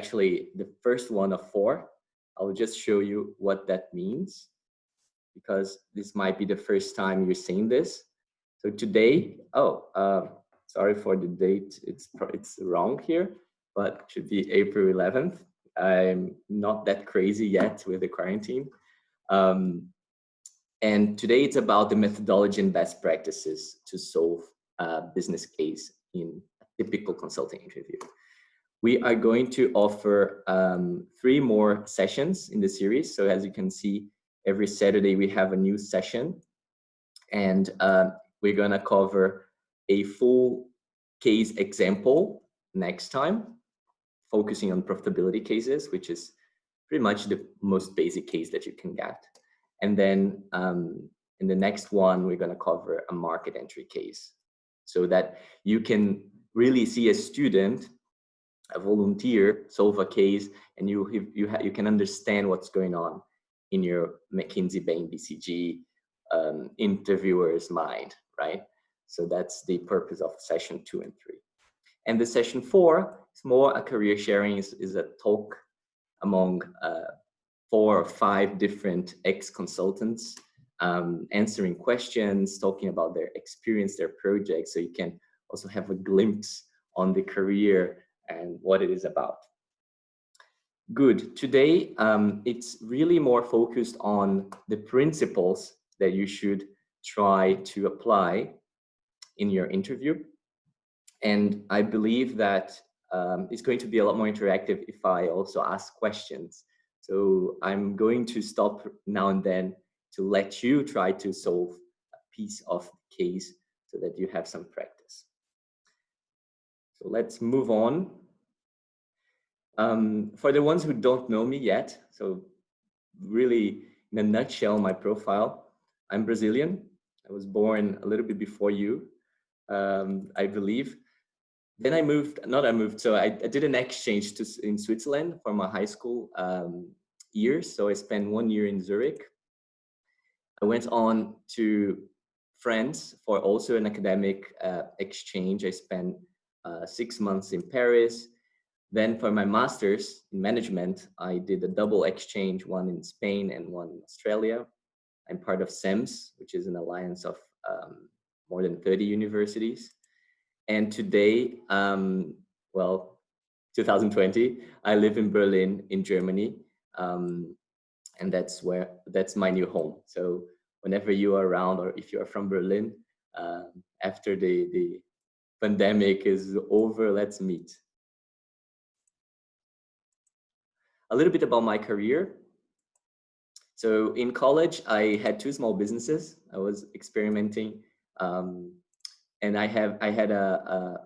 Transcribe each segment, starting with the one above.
actually the first one of 4. I'll just show you what that means, because this might be the first time you're seeing this. So today, sorry for the date, it's wrong here, but it should be April 11th. I'm not that crazy yet with the quarantine. And today it's about the methodology and best practices to solve a business case in a typical consulting interview. We are going to offer 3 more sessions in the series. So as you can see, every Saturday we have a new session, and we're gonna cover a full case example next time, focusing on profitability cases, which is pretty much the most basic case that you can get. And then in the next one, we're gonna cover a market entry case, so that you can really see a student, a volunteer, solve a case, and you can understand what's going on in your McKinsey Bain BCG interviewer's mind, right? So that's the purpose of session 2 and 3. And the session 4 is more a career sharing, is a talk among 4 or 5 different ex-consultants, answering questions, talking about their experience, their projects, so you can also have a glimpse on the career and what it is about. Good. Today, it's really more focused on the principles that you should try to apply in your interview. And I believe that it's going to be a lot more interactive if I also ask questions. So I'm going to stop now and then to let you try to solve a piece of the case so that you have some practice. So let's move on. For the ones who don't know me yet, so really in a nutshell, my profile, I'm Brazilian. I was born a little bit before you, I believe. Then I did an exchange in Switzerland for my high school years. So I spent 1 year in Zurich. I went on to France for also an academic exchange. I spent 6 months in Paris. Then for my master's in management, I did a double exchange, one in Spain and one in Australia. I'm part of SEMS, which is an alliance of more than 30 universities. And today, 2020, I live in Berlin, in Germany. And that's my new home. So whenever you are around, or if you are from Berlin, after the pandemic is over, let's meet. A little bit about my career. So in college, I had 2 small businesses. I was experimenting, and I had a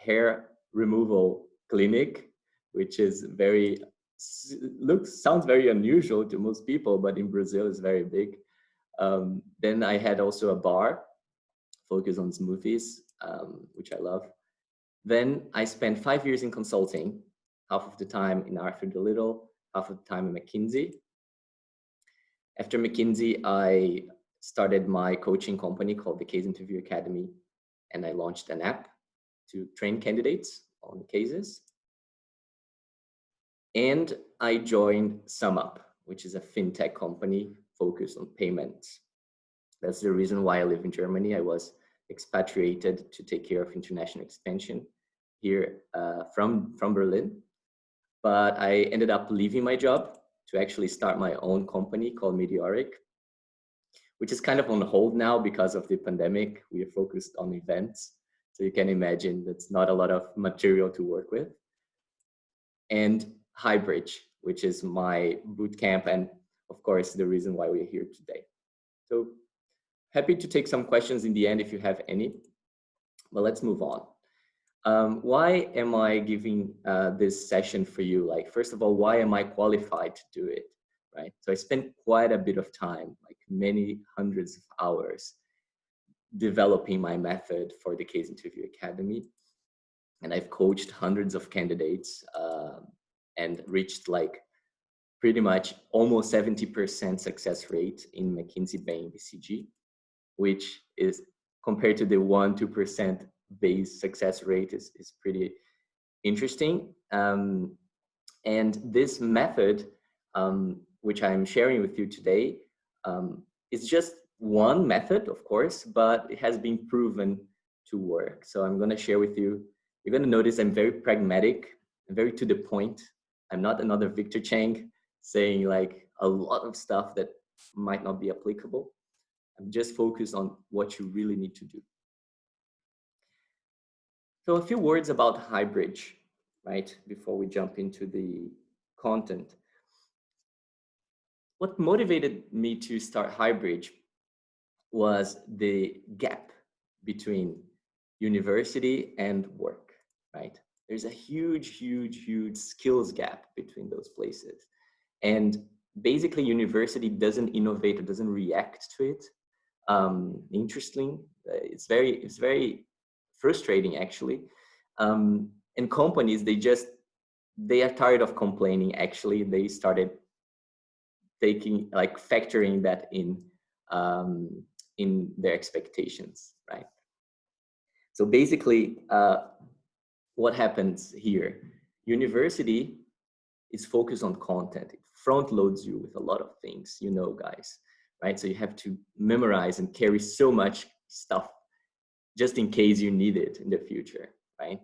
hair removal clinic, which is sounds very unusual to most people, but in Brazil it's very big. Then I had also a bar focused on smoothies, which I love. Then I spent 5 years in consulting, half of the time in Arthur D. Little, half of the time in McKinsey. After McKinsey, I started my coaching company called the Case Interview Academy, and I launched an app to train candidates on cases. And I joined SumUp, which is a fintech company focused on payments. That's the reason why I live in Germany. I was expatriated to take care of international expansion here from Berlin. But I ended up leaving my job to actually start my own company called Meteoric, which is kind of on hold now because of the pandemic. We are focused on events. So you can imagine that's not a lot of material to work with. And Highbridge, which is my bootcamp, and of course, the reason why we're here today. So happy to take some questions in the end if you have any, but let's move on. Why am I giving this session for you? Like, first of all, why am I qualified to do it, right? So I spent quite a bit of time, like many hundreds of hours, developing my method for the Case Interview Academy. And I've coached hundreds of candidates and reached like pretty much almost 70% success rate in McKinsey Bain BCG, which is compared to the 1-2% base success rate is pretty interesting. And this method, which I'm sharing with you today, is just one method, of course, but it has been proven to work. So I'm going to share with you. You're going to notice I'm very pragmatic and very to the point. I'm not another Victor Chang saying like a lot of stuff that might not be applicable. I'm just focused on what you really need to do. So a few words about Highbridge, right? Before we jump into the content. What motivated me to start Highbridge was the gap between university and work, right? There's a huge, huge, huge skills gap between those places. And basically university doesn't innovate or doesn't react to it. Interesting. It's very frustrating actually. And companies, they are tired of complaining. Actually, they started factoring that in their expectations, right? So basically, what happens here? University is focused on content. It front loads you with a lot of things, you know, guys, right? So you have to memorize and carry so much stuff just in case you need it in the future, right?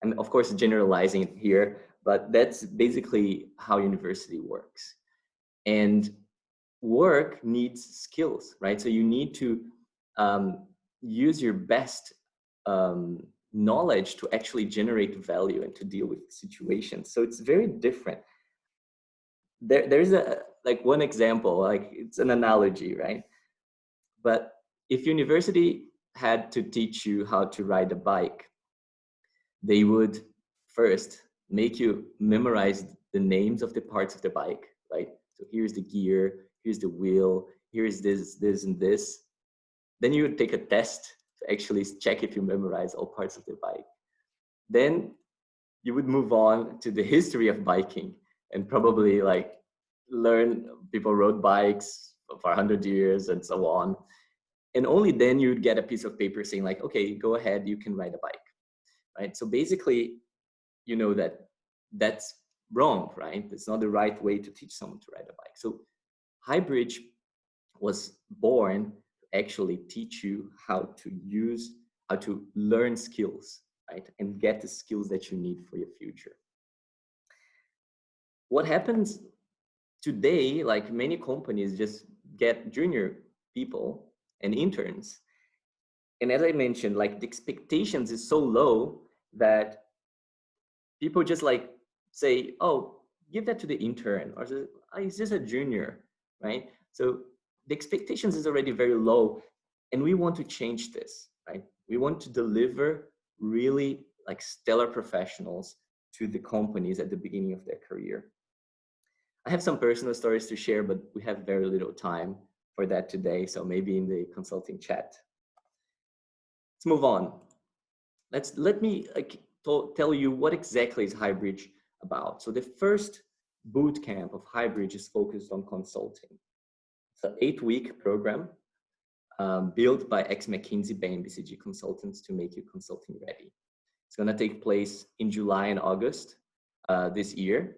And of course, generalizing it here, but that's basically how university works. And work needs skills, right? So you need to use your best knowledge to actually generate value and to deal with situations. So it's very different. There's one example, like it's an analogy, right? But if university had to teach you how to ride a bike, they would first make you memorize the names of the parts of the bike, right? So here's the gear, here's the wheel, here's this, and this. Then you would take a test to actually check if you memorize all parts of the bike. Then you would move on to the history of biking and probably like learn people rode bikes for 100 years and so on. And only then you'd get a piece of paper saying like, okay, go ahead, you can ride a bike, right? So basically, you know that's wrong, right? It's not the right way to teach someone to ride a bike. So Highbridge was born to actually teach you how to learn skills, right? And get the skills that you need for your future. What happens today, like many companies just get junior people and interns. And as I mentioned, like the expectations is so low that people just like say, oh, give that to the intern, or is this a junior, right? So the expectations is already very low, and we want to change this, right? We want to deliver really like stellar professionals to the companies at the beginning of their career. I have some personal stories to share, but we have very little time for that today. So maybe in the consulting chat. Let's move on. Let me tell you what exactly is Highbridge about. So the first boot camp of Highbridge is focused on consulting. It's an 8-week program built by ex-McKinsey Bain BCG consultants to make you consulting ready. It's going to take place in July and August this year.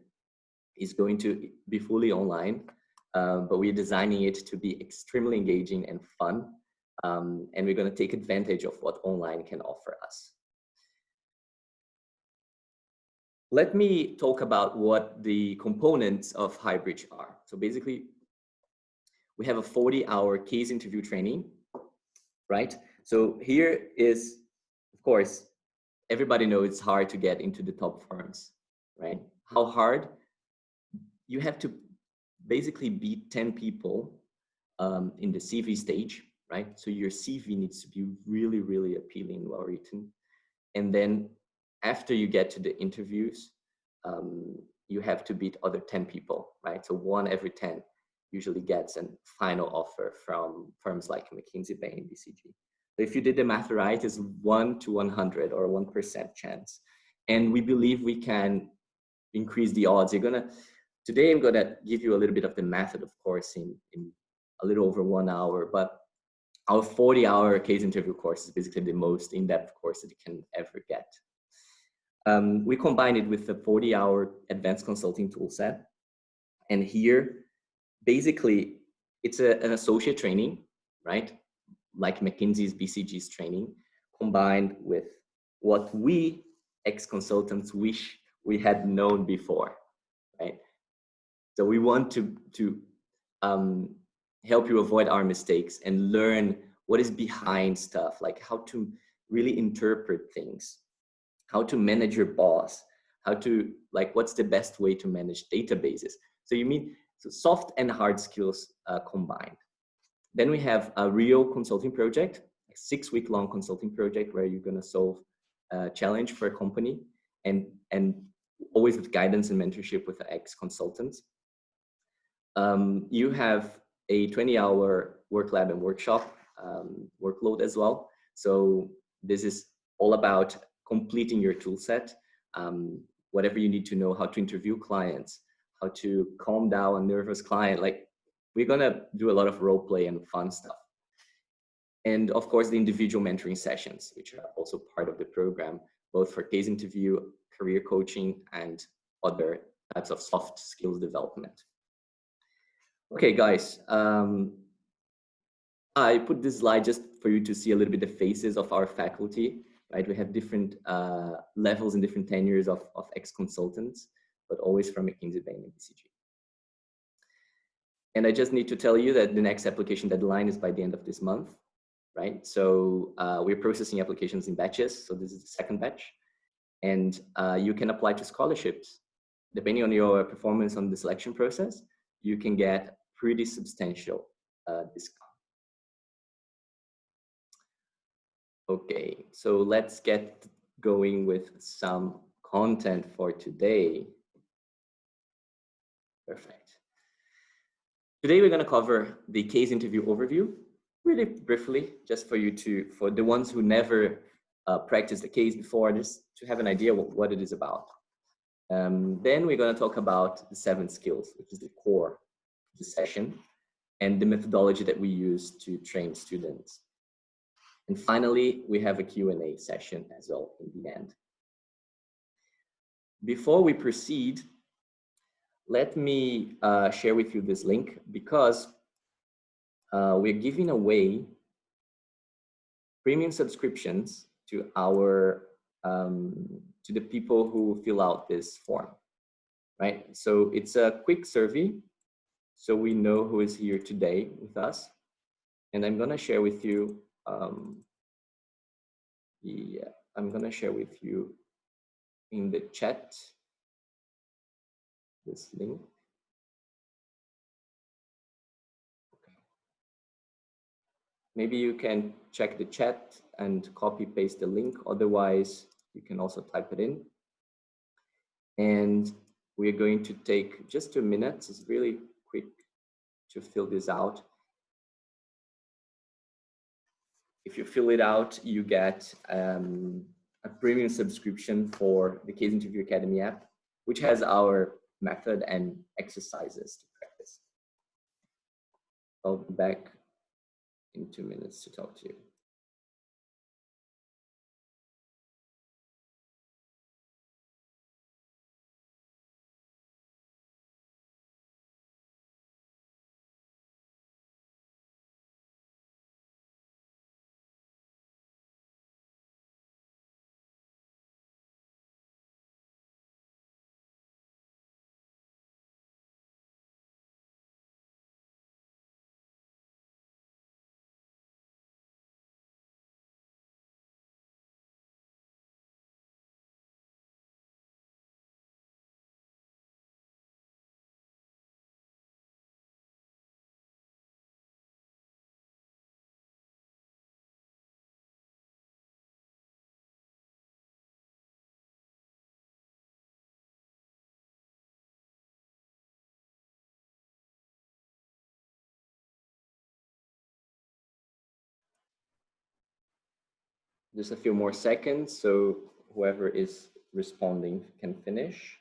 It's going to be fully online, but we're designing it to be extremely engaging and fun. And we're going to take advantage of what online can offer us. Let me talk about what the components of Highbridge are. So basically, we have a 40-hour case interview training, right? So here is, of course, everybody knows it's hard to get into the top firms, right? How hard? You have to basically beat 10 people in the CV stage, right? So your CV needs to be really, really appealing, well written. And then after you get to the interviews, you have to beat other 10 people, right? So 1 every 10 usually gets a final offer from firms like McKinsey, Bain, BCG. So if you did the math right, it's 1 to 100 or 1% chance. And we believe we can increase the odds. Today I'm gonna give you a little bit of the method, of course, in a little over 1 hour, but our 40-hour case interview course is basically the most in-depth course that you can ever get. We combine it with the 40-hour advanced consulting toolset. And here, basically, it's an associate training, right? Like McKinsey's BCG's training, combined with what we ex-consultants wish we had known before, right? So we want to help you avoid our mistakes and learn what is behind stuff, like how to really interpret things, how to manage your boss, how to, like, what's the best way to manage databases. So you mean, so soft and hard skills combined. Then we have a real consulting project, a 6-week-long consulting project where you're gonna solve a challenge for a company, and always with guidance and mentorship with the ex-consultants. You have a 20-hour work lab and workshop workload as well. So this is all about completing your tool set, whatever you need to know, how to interview clients, how to calm down a nervous client. Like, we're gonna do a lot of role play and fun stuff. And of course, the individual mentoring sessions, which are also part of the program, both for case interview, career coaching, and other types of soft skills development. Okay, guys, I put this slide just for you to see a little bit the faces of our faculty, right? We have different levels and different tenures of ex-consultants, but always from McKinsey, Bain BCG. And I just need to tell you that the next application deadline is by the end of this month, right? So we're processing applications in batches. So this is the second batch. And you can apply to scholarships. Depending on your performance on the selection process, you can get pretty substantial discount. Okay, so let's get going with some content for today. Perfect. Today we're going to cover the case interview overview, really briefly, just for you to, for the ones who never practiced the case before, just to have an idea what it is about. Then we're going to talk about the 7 skills, which is the core of the session, and the methodology that we use to train students. And finally, we have a Q&A session as well in the end. Before we proceed, let me share with you this link, because we're giving away premium subscriptions to our to the people who fill out this form, right? So it's a quick survey, so we know who is here today with us. And I'm gonna share with you I'm gonna share with you in the chat this link. Okay. Maybe you can check the chat and copy paste the link. Otherwise, you can also type it in. And we're going to take just 2 minutes. It's really quick to fill this out. If you fill it out, you get a premium subscription for the Case Interview Academy app, which has our method and exercises to practice. I'll be back in 2 minutes to talk to you. Just a few more seconds, so whoever is responding can finish.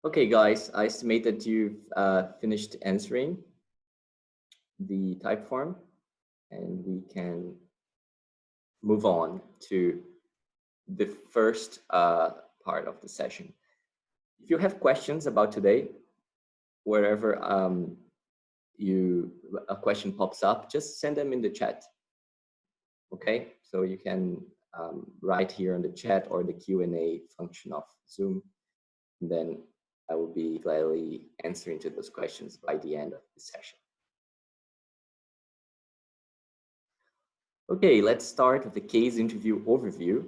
Okay, guys, I estimate that you've finished answering the type form, and we can move on to the first part of the session. If you have questions about today, wherever a question pops up, just send them in the chat. Okay, so you can write here on the chat or the Q&A function of Zoom, and then I will be gladly answering to those questions by the end of the session. Okay, let's start with the case interview overview.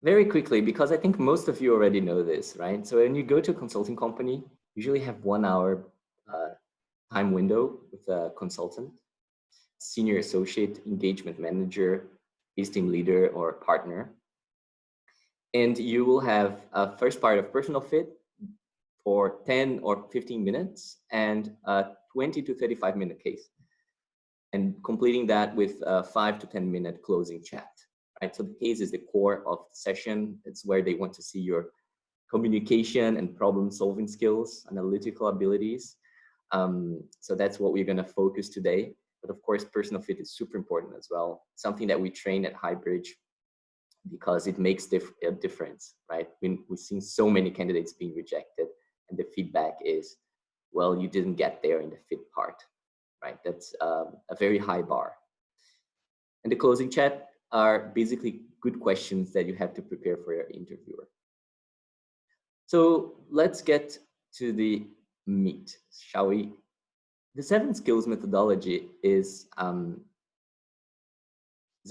Very quickly, because I think most of you already know this, right? So when you go to a consulting company, usually have 1 hour time window with a consultant, senior associate, engagement manager, case team leader, or partner. And you will have a first part of personal fit for 10 or 15 minutes and a 20 to 35 minute case. And completing that with a 5 to 10 minute closing chat, right? So the case is the core of the session. It's where they want to see your communication and problem solving skills, analytical abilities. So that's what we're gonna focus today. But of course, personal fit is super important as well. Something that we train at Highbridge because it makes a difference, right? We've seen so many candidates being rejected and the feedback is, well, you didn't get there in the fit part, right? That's a very high bar. And the closing chat are basically good questions that you have to prepare for your interviewer. So let's get to the meat, shall we? The 7 skills methodology is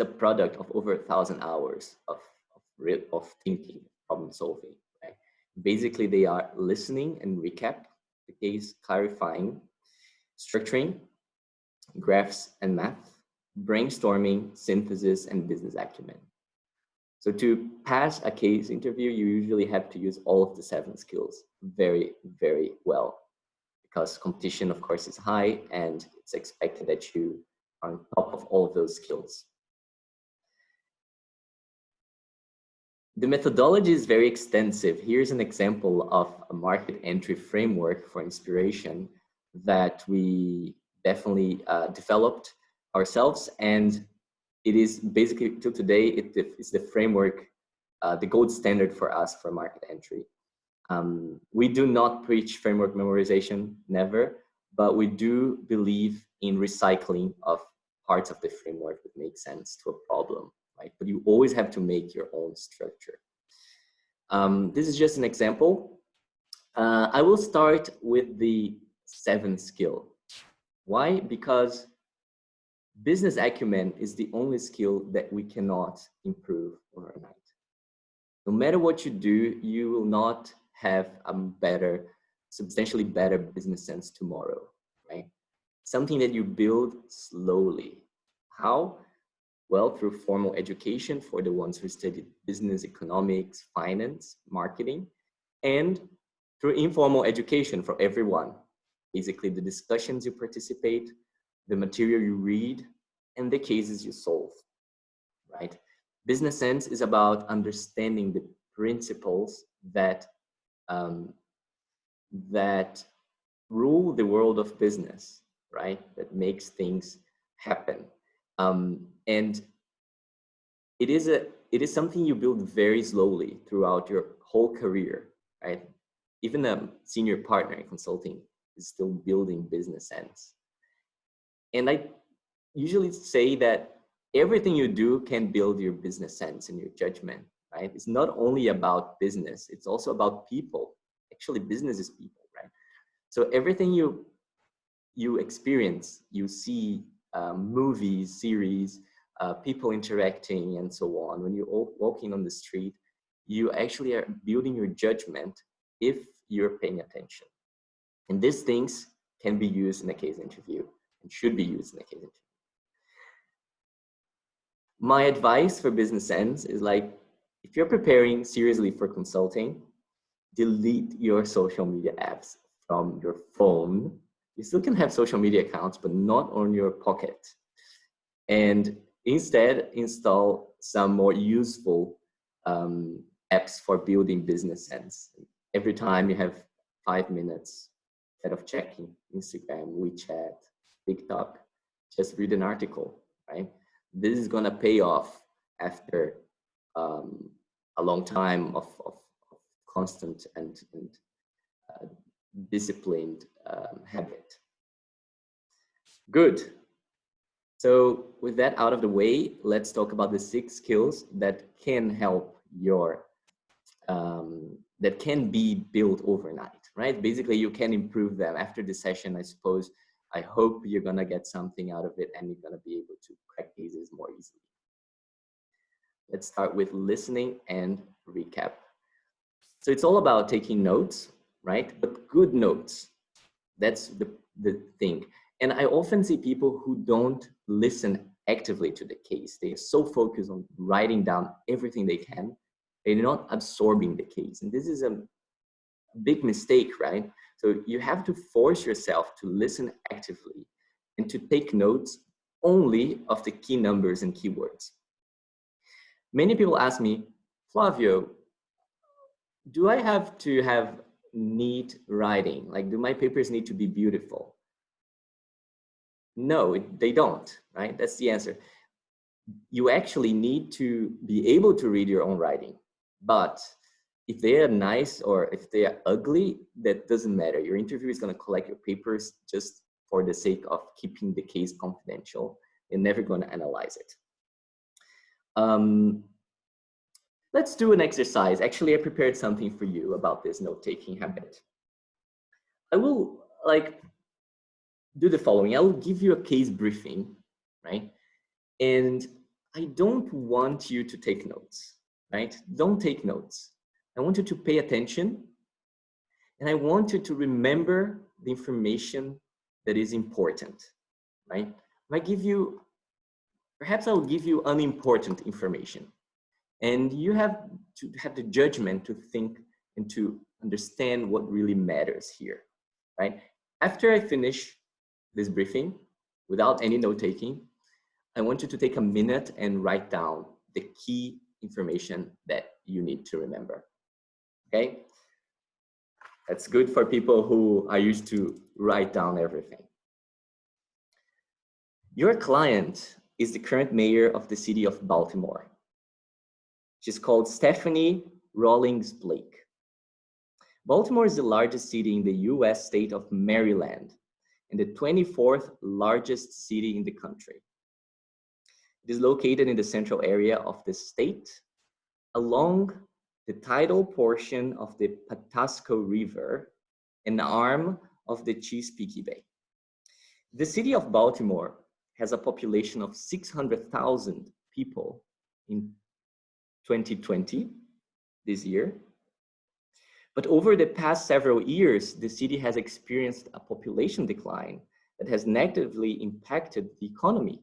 a product of over 1,000 hours of thinking, problem solving. Right? Basically, they are listening and recap the case, clarifying, structuring, graphs and math, brainstorming, synthesis, and business acumen. So to pass a case interview, you usually have to use all of the 7 skills very, very well, because competition, of course, is high and it's expected that you are on top of all of those skills. The methodology is very extensive. Here's an example of a market entry framework for inspiration that we definitely developed ourselves, and it is basically, till today, it's the framework, the gold standard for us for market entry. We do not preach framework memorization, never, but we do believe in recycling of parts of the framework that make sense to a problem, right? But you always have to make your own structure. This is just an example. I will start with the 7th skill. Why? Because business acumen is the only skill that we cannot improve overnight. No matter what you do, you will not have a substantially better business sense tomorrow, right? Something that you build slowly. How? Well, through formal education for the ones who studied business, economics, finance, marketing, and through informal education for everyone. Basically, the discussions you participate, the material you read, and the cases you solve, right? Business sense is about understanding the principles that that rule the world of business, right? That makes things happen. And it is something you build very slowly throughout your whole career, right? Even a senior partner in consulting is still building business sense. And I usually say that everything you do can build your business sense and your judgment, right? It's not only about business, it's also about people. Actually, business is people, right? So everything you experience, you see movies, series, people interacting and so on. When you're walking on the street, you actually are building your judgment if you're paying attention. And these things can be used in a case interview and should be used in a case interview. My advice for business sense is, like, if you're preparing seriously for consulting, delete your social media apps from your phone. You still can have social media accounts, but not on your pocket. And instead, install some more useful apps for building business sense. Every time you have 5 minutes, instead of checking Instagram, WeChat, TikTok, just read an article, right? This is gonna pay off after a long time of constant and disciplined habit. Good. So with that out of the way, let's talk about the 6 skills that can help your, that can be built overnight, right? Basically, you can improve them after the session, I suppose. I hope you're gonna get something out of it and you're gonna be able to crack cases more easily. Let's start with listening and recap. So it's all about taking notes, right? But good notes. That's the thing. And I often see people who don't listen actively to the case. They are so focused on writing down everything they can. They're not absorbing the case. And this is a big mistake, right? So you have to force yourself to listen actively and to take notes only of the key numbers and keywords. Many people ask me, Flavio, do I have to have neat writing? Like, do my papers need to be beautiful? No, they don't, right? That's the answer. You actually need to be able to read your own writing, but if they are nice or if they are ugly, that doesn't matter. Your interviewer is going to collect your papers just for the sake of keeping the case confidential. They're never going to analyze it. Let's do an exercise. Actually, I prepared something for you about this note-taking habit. I will do the following. I will give you a case briefing, right? And I don't want you to take notes, right? Don't take notes. I want you to pay attention, and I want you to remember the information that is important, right? I give you, perhaps I will give you unimportant information, and you have to have the judgment to think and to understand what really matters here, right? After I finish this briefing, without any note-taking, I want you to take a minute and write down the key information that you need to remember, okay? That's good for people who are used to write down everything. Your client is the current mayor of the city of Baltimore. She's called Stephanie Rawlings Blake. Baltimore is the largest city in the US state of Maryland and the 24th largest city in the country. It is located in the central area of the state along the tidal portion of the Patapsco River, an arm of the Chesapeake Bay. The city of Baltimore has a population of 600,000 people in 2020, this year. But over the past several years, the city has experienced a population decline that has negatively impacted the economy.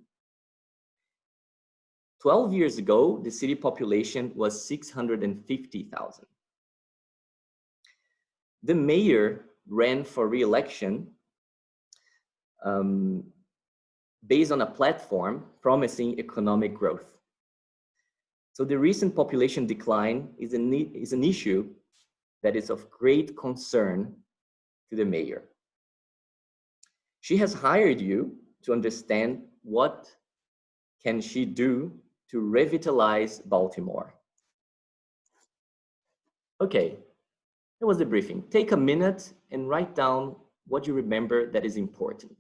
12 years ago, the city population was 650,000. The mayor ran for re-election based on a platform promising economic growth. So the recent population decline is an issue that is of great concern to the mayor. She has hired you to understand what can she do to revitalize Baltimore. Okay, that was the briefing. Take a minute and write down what you remember that is important.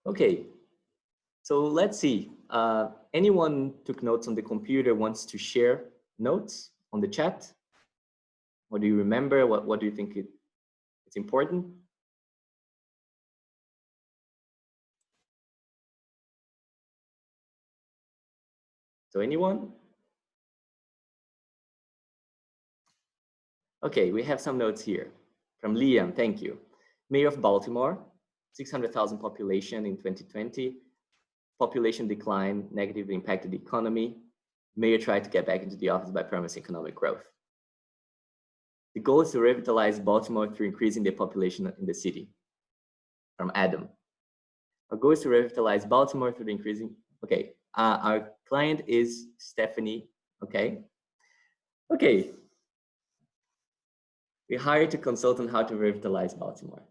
Okay, so let's see. Anyone took notes on the computer wants to share notes on the chat? What do you remember? What do you think it's important? So anyone? Okay, we have some notes here from Liam, thank you. Mayor of Baltimore, 600,000 population in 2020. Population decline negatively impacted the economy. Mayor tried to get back into the office by promising economic growth. The goal is to revitalize Baltimore through increasing the population in the city. From Adam. Our goal is to revitalize Baltimore through the increasing. Okay, our client is Stephanie. Okay. Okay. We hired a consultant how to revitalize Baltimore.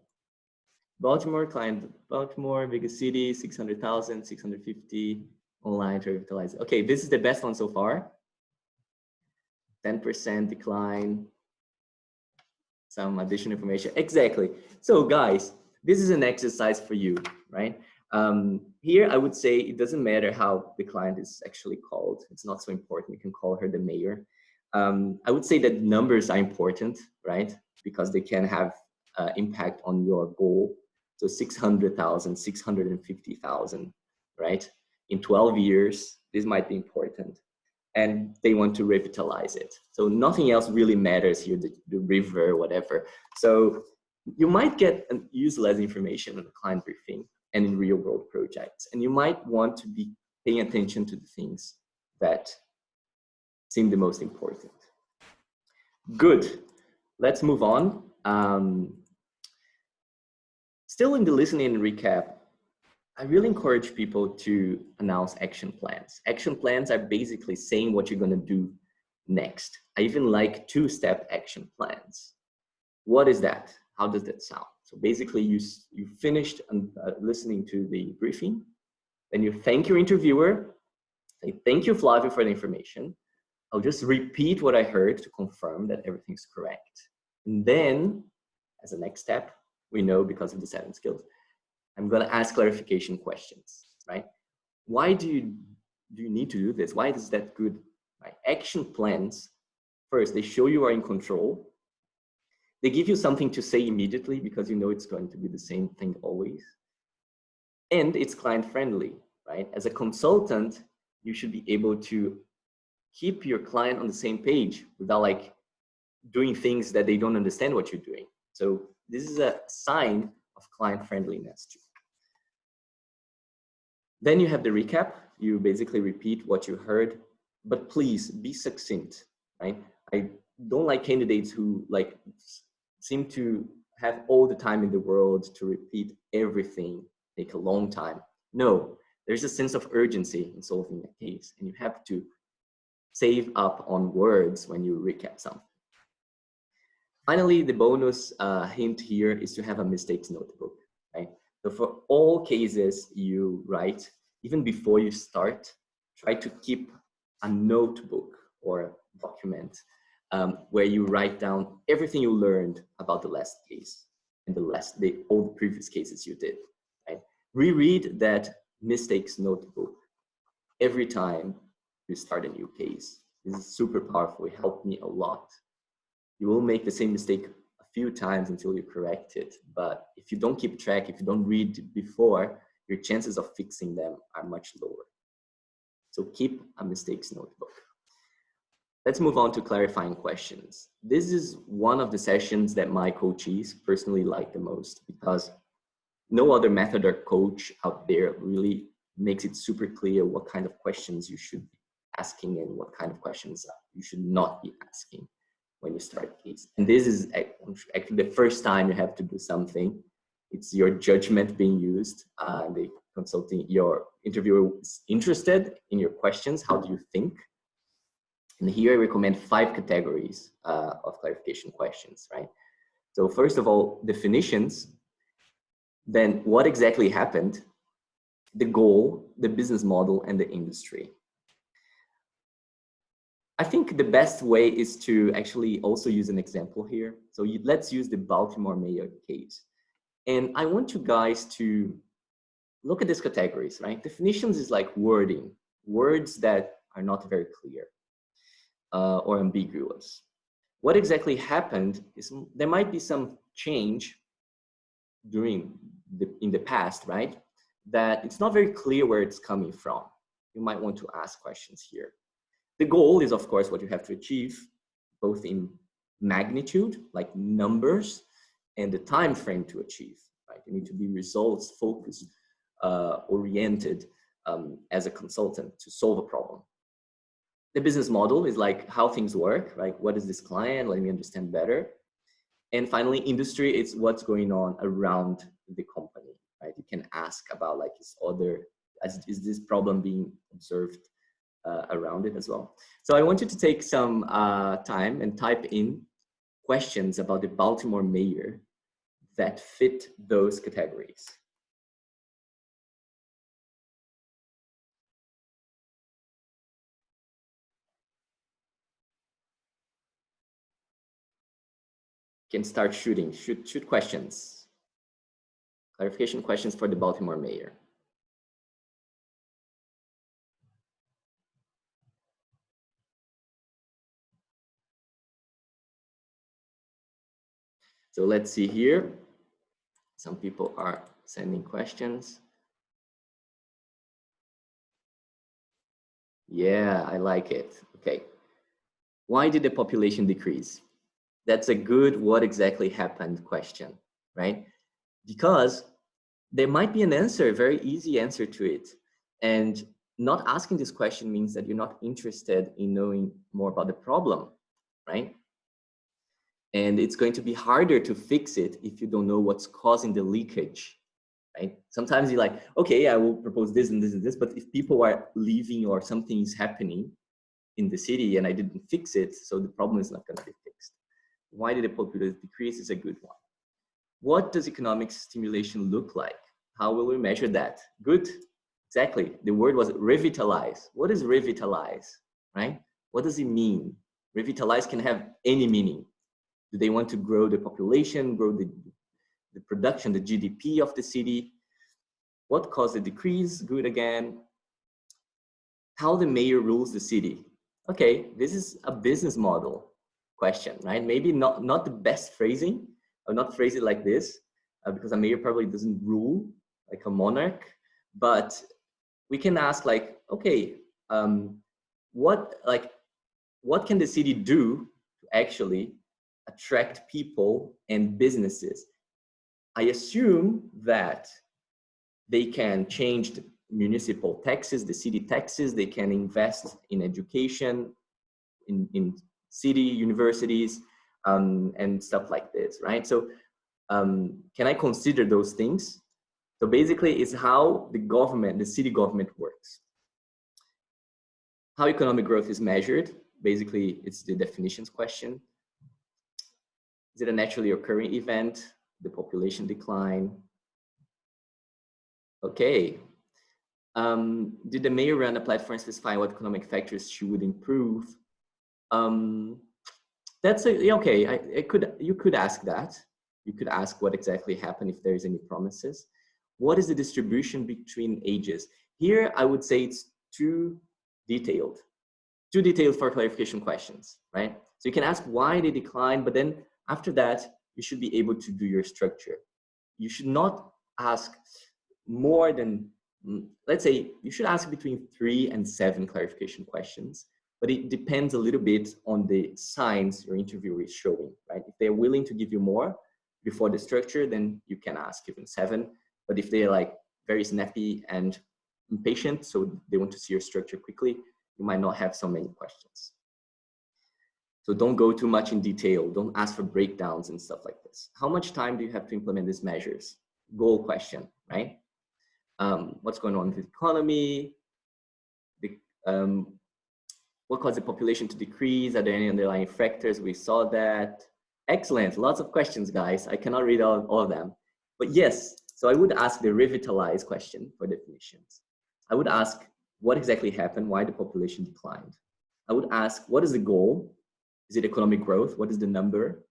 Baltimore, client, Baltimore, biggest city, 600,000, 650, online to revitalize. Okay, this is the best one so far. 10% decline. Some additional information. Exactly. So guys, this is an exercise for you, right? Here, I would say it doesn't matter how the client is actually called. It's not so important. You can call her the mayor. I would say that numbers are important, right? Because they can have impact on your goal. So 600,000, 650,000, right? In 12 years, this might be important. And they want to revitalize it. So nothing else really matters here, the river, whatever. So you might get useless information on the client briefing and in real world projects. And you might want to be paying attention to the things that seem the most important. Good, let's move on. Still in the listening and recap, I really encourage people to announce action plans. Action plans are basically saying what you're going to do next. I even like two-step action plans. What is that? How does that sound? So basically you finished listening to the briefing, then you thank your interviewer, say thank you Flavio for the information. I'll just repeat what I heard to confirm that everything's correct. And then as a next step, we know because of the 7 skills, I'm going to ask clarification questions, right? Why do you need to do this? Why is that good? Right? Action plans, first, they show you are in control. They give you something to say immediately because you know it's going to be the same thing always. And it's client friendly, right? As a consultant, you should be able to keep your client on the same page without like doing things that they don't understand what you're doing. So this is a sign of client friendliness too. Then you have the recap. You basically repeat what you heard, but please be succinct, right? I don't like candidates who like seem to have all the time in the world to repeat everything, take a long time. No, there's a sense of urgency in solving a case, and you have to save up on words when you recap something. Finally, the bonus hint here is to have a mistakes notebook, right? So for all cases you write, even before you start, try to keep a notebook or document where you write down everything you learned about the last case and all the previous cases you did, right? Reread that mistakes notebook every time you start a new case. This is super powerful. It helped me a lot. You will make the same mistake a few times until you correct it. But if you don't keep track, if you don't read before, your chances of fixing them are much lower. So keep a mistakes notebook. Let's move on to clarifying questions. This is one of the sessions that my coachees personally like the most because no other method or coach out there really makes it super clear what kind of questions you should be asking and what kind of questions you should not be asking when you start a case. And this is actually the first time you have to do something. It's your judgment being used. Your interviewer is interested in your questions. How do you think? And here I recommend 5 categories of clarification questions, right? So first of all, definitions, then what exactly happened, the goal, the business model, and the industry. I think the best way is to actually also use an example here. So let's use the Baltimore mayor case. And I want you guys to look at these categories, right? Definitions is like wording, words that are not very clear or ambiguous. What exactly happened is there might be some change in the past, right? That it's not very clear where it's coming from. You might want to ask questions here. The goal is, of course, what you have to achieve, both in magnitude, like numbers, and the time frame to achieve, right? You need to be results focused, oriented as a consultant to solve a problem. The business model is like how things work, right? What is this client? Let me understand better. And finally, industry, it's what's going on around the company, right? You can ask about like is this problem being observed around it as well. So I want you to take some time and type in questions about the Baltimore mayor that fit those categories. You can start shooting, shoot questions. Clarification questions for the Baltimore mayor. So let's see here. Some people are sending questions. Yeah, I like it. Okay. Why did the population decrease? That's a good what exactly happened question, right? Because there might be an answer, a very easy answer to it. And not asking this question means that you're not interested in knowing more about the problem, right? And it's going to be harder to fix it if you don't know what's causing the leakage, right? Sometimes you're like, okay, I will propose this and this and this, but if people are leaving or something is happening in the city and I didn't fix it, so the problem is not going to be fixed. Why did the population decrease is a good one. What does economic stimulation look like? How will we measure that? Good, exactly. The word was revitalize. What is revitalize, right? What does it mean? Revitalize can have any meaning. Do they want to grow the population, grow the production, the GDP of the city? What caused the decrease? Good again. How the mayor rules the city. Okay, this is a business model question, right? Maybe not the best phrasing. I would not phrase it like this because a mayor probably doesn't rule like a monarch, but we can ask like, okay, what can the city do to actually attract people and businesses? I assume that they can change the municipal taxes, the city taxes, they can invest in education, in city universities, and stuff like this, right? So can I consider those things? So basically it's how the government, the city government works. How economic growth is measured. Basically it's the definitions question. Is it a naturally occurring event? The population decline. Okay. Did the mayor run a platform specifying what economic factors she would improve? That's okay. You could ask that. You could ask what exactly happened if there's any promises. What is the distribution between ages? Here, I would say it's too detailed for clarification questions, right? So you can ask why they decline, but then after that, you should be able to do your structure. You should not ask more than, let's say, you should ask between 3 and 7 clarification questions, but it depends a little bit on the signs your interviewer is showing, right? If they're willing to give you more before the structure, then you can ask even 7. But if they're like very snappy and impatient, so they want to see your structure quickly, you might not have so many questions. So don't go too much in detail. Don't ask for breakdowns and stuff like this. How much time do you have to implement these measures? Goal question, right? What's going on with the economy? What caused the population to decrease? Are there any underlying factors? We saw that. Excellent, lots of questions, guys. I cannot read all of them. But yes, so I would ask the revitalize question for definitions. I would ask what exactly happened, why the population declined. I would ask what is the goal? Is it economic growth? What is the number,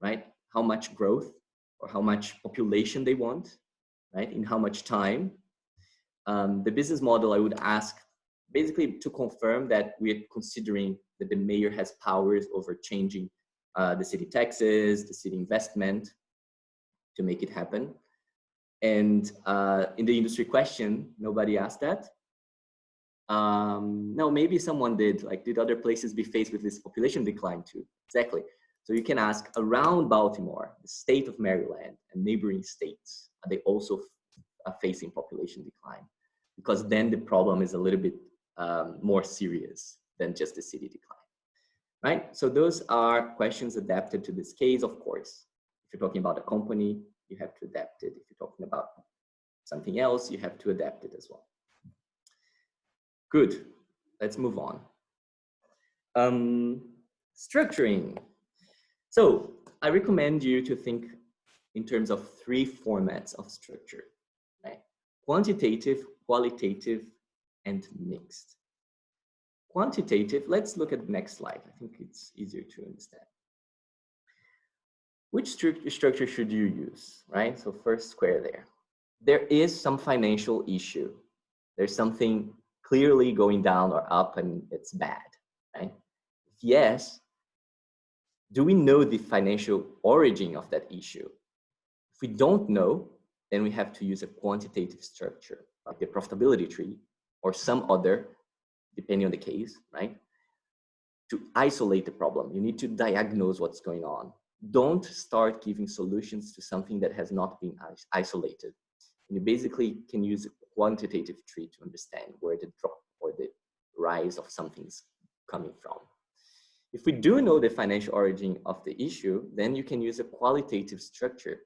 right? How much growth or how much population they want, right? In how much time? The business model, I would ask basically to confirm that we're considering that the mayor has powers over changing the city taxes, the city investment to make it happen. And in the industry question, nobody asked that. No, maybe someone did, like, did other places be faced with this population decline too? Exactly. So you can ask around Baltimore, the state of Maryland and neighboring states, they also are facing population decline, because then the problem is a little bit more serious than just the city decline, right? So those are questions adapted to this case, of course. If you're talking about a company, you have to adapt it. If you're talking about something else, you have to adapt it as well. Good, let's move on. Structuring. So I recommend you to think in terms of 3 formats of structure, right? Quantitative, qualitative, and mixed. Quantitative, let's look at the next slide. I think it's easier to understand. Which structure should you use, right? So first square there. There is some financial issue. There's something clearly going down or up and it's bad, right? If yes, do we know the financial origin of that issue? If we don't know, then we have to use a quantitative structure, like the profitability tree or some other, depending on the case, right? To isolate the problem. You need to diagnose what's going on. Don't start giving solutions to something that has not been isolated. And you basically can use a quantitative tree to understand where the drop or the rise of something's coming from. If we do know the financial origin of the issue, then you can use a qualitative structure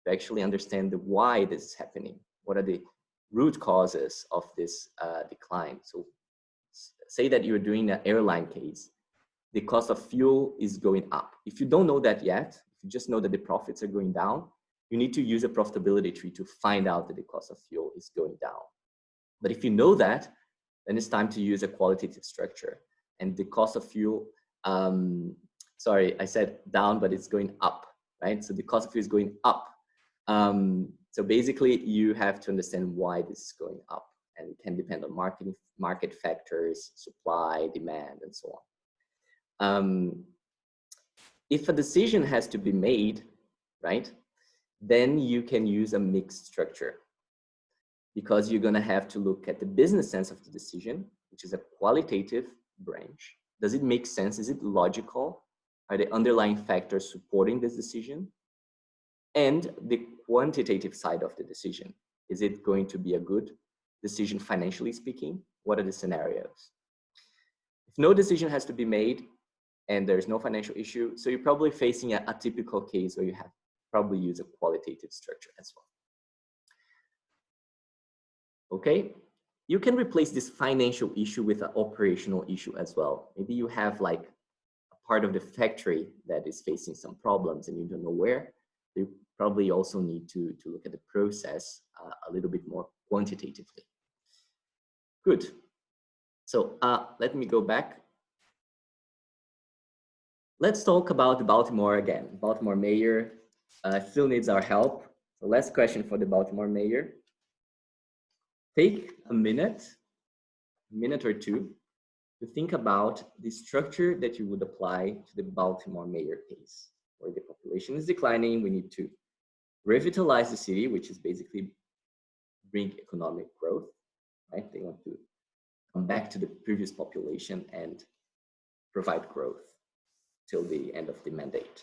to actually understand the why this is happening. What are the root causes of this decline? So say that you're doing an airline case, the cost of fuel is going up. If you don't know that yet, if you just know that the profits are going down, you need to use a profitability tree to find out that the cost of fuel is going down. But if you know that, then it's time to use a qualitative structure. And the cost of fuel, sorry, I said down, but it's going up, right? So the cost of fuel is going up. So basically you have to understand why this is going up, and it can depend on market factors, supply, demand, and so on. If a decision has to be made, right, then you can use a mixed structure, because you're going to have to look at the business sense of the decision, which is a qualitative branch. Does it make sense? Is it logical? Are the underlying factors supporting this decision? And the quantitative side of the decision. Is it going to be a good decision financially speaking? What are the scenarios? If no decision has to be made and there's no financial issue, so you're probably facing a typical case where you have probably use a qualitative structure as well. Okay, you can replace this financial issue with an operational issue as well. Maybe you have like a part of the factory that is facing some problems and you don't know where. You probably also need to look at the process a little bit more quantitatively. Good. So let me go back. Let's talk about Baltimore again. Baltimore mayor still needs our help. So last question for the Baltimore mayor. Take a minute or two to think about the structure that you would apply to the Baltimore mayor case, where the population is declining. We need to revitalize the city, which is basically bring economic growth, right? They want to come back to the previous population and provide growth till the end of the mandate.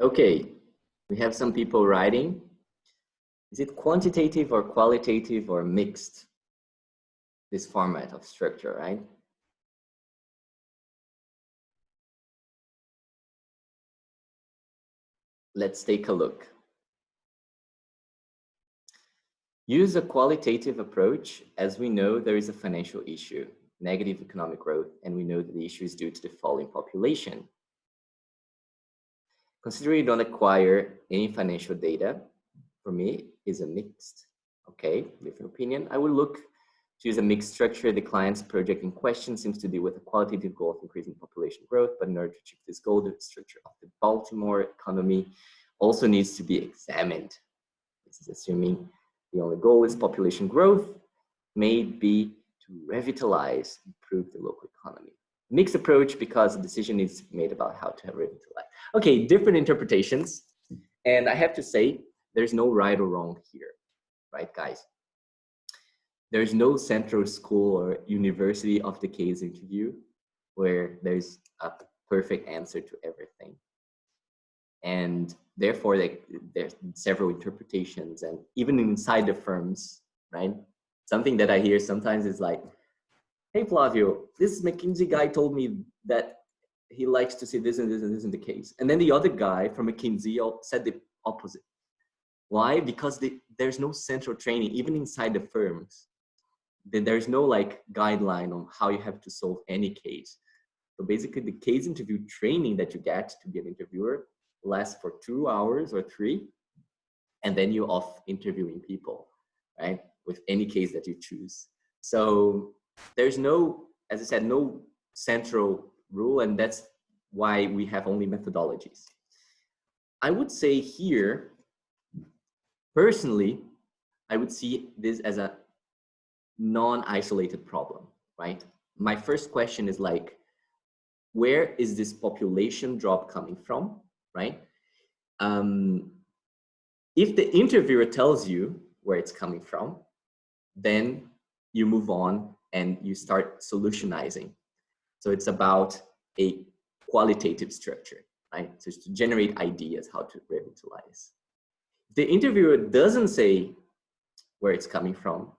Okay, we have some people writing. Is it quantitative or qualitative or mixed? This format of structure, right? Let's take a look. Use a qualitative approach. As we know, there is a financial issue, negative economic growth, and we know that the issue is due to the falling population. Considering you don't acquire any financial data, for me, is a mixed. Okay, different opinion. I would look to use a mixed structure. The client's project in question seems to deal with a qualitative goal of increasing population growth, but in order to achieve this goal, the structure of the Baltimore economy also needs to be examined. This is assuming the only goal is population growth, may be to revitalize, improve the local economy. Mixed approach because a decision is made about how to revitalize. Okay, different interpretations. And I have to say, there's no right or wrong here, right, guys? There's no central school or university of the case interview where there's a perfect answer to everything. And therefore, there's several interpretations, and even inside the firms, right? Something that I hear sometimes is like, hey, Flavio, this McKinsey guy told me that he likes to see this and this and this in the case. And then the other guy from McKinsey said the opposite. Why? Because there's no central training, even inside the firms. There's no like guideline on how you have to solve any case. So basically the case interview training that you get to be an interviewer lasts for 2 hours or 3, and then you're off interviewing people, right? With any case that you choose. So there's no, as I said, no central rule, and that's why we have only methodologies. I would say here, personally, I would see this as a non-isolated problem, right? My first question is like, where is this population drop coming from, right? If the interviewer tells you where it's coming from, then you move on and you start solutionizing. So it's about a qualitative structure, right? So it's to generate ideas how to revitalize. The interviewer doesn't say where it's coming from.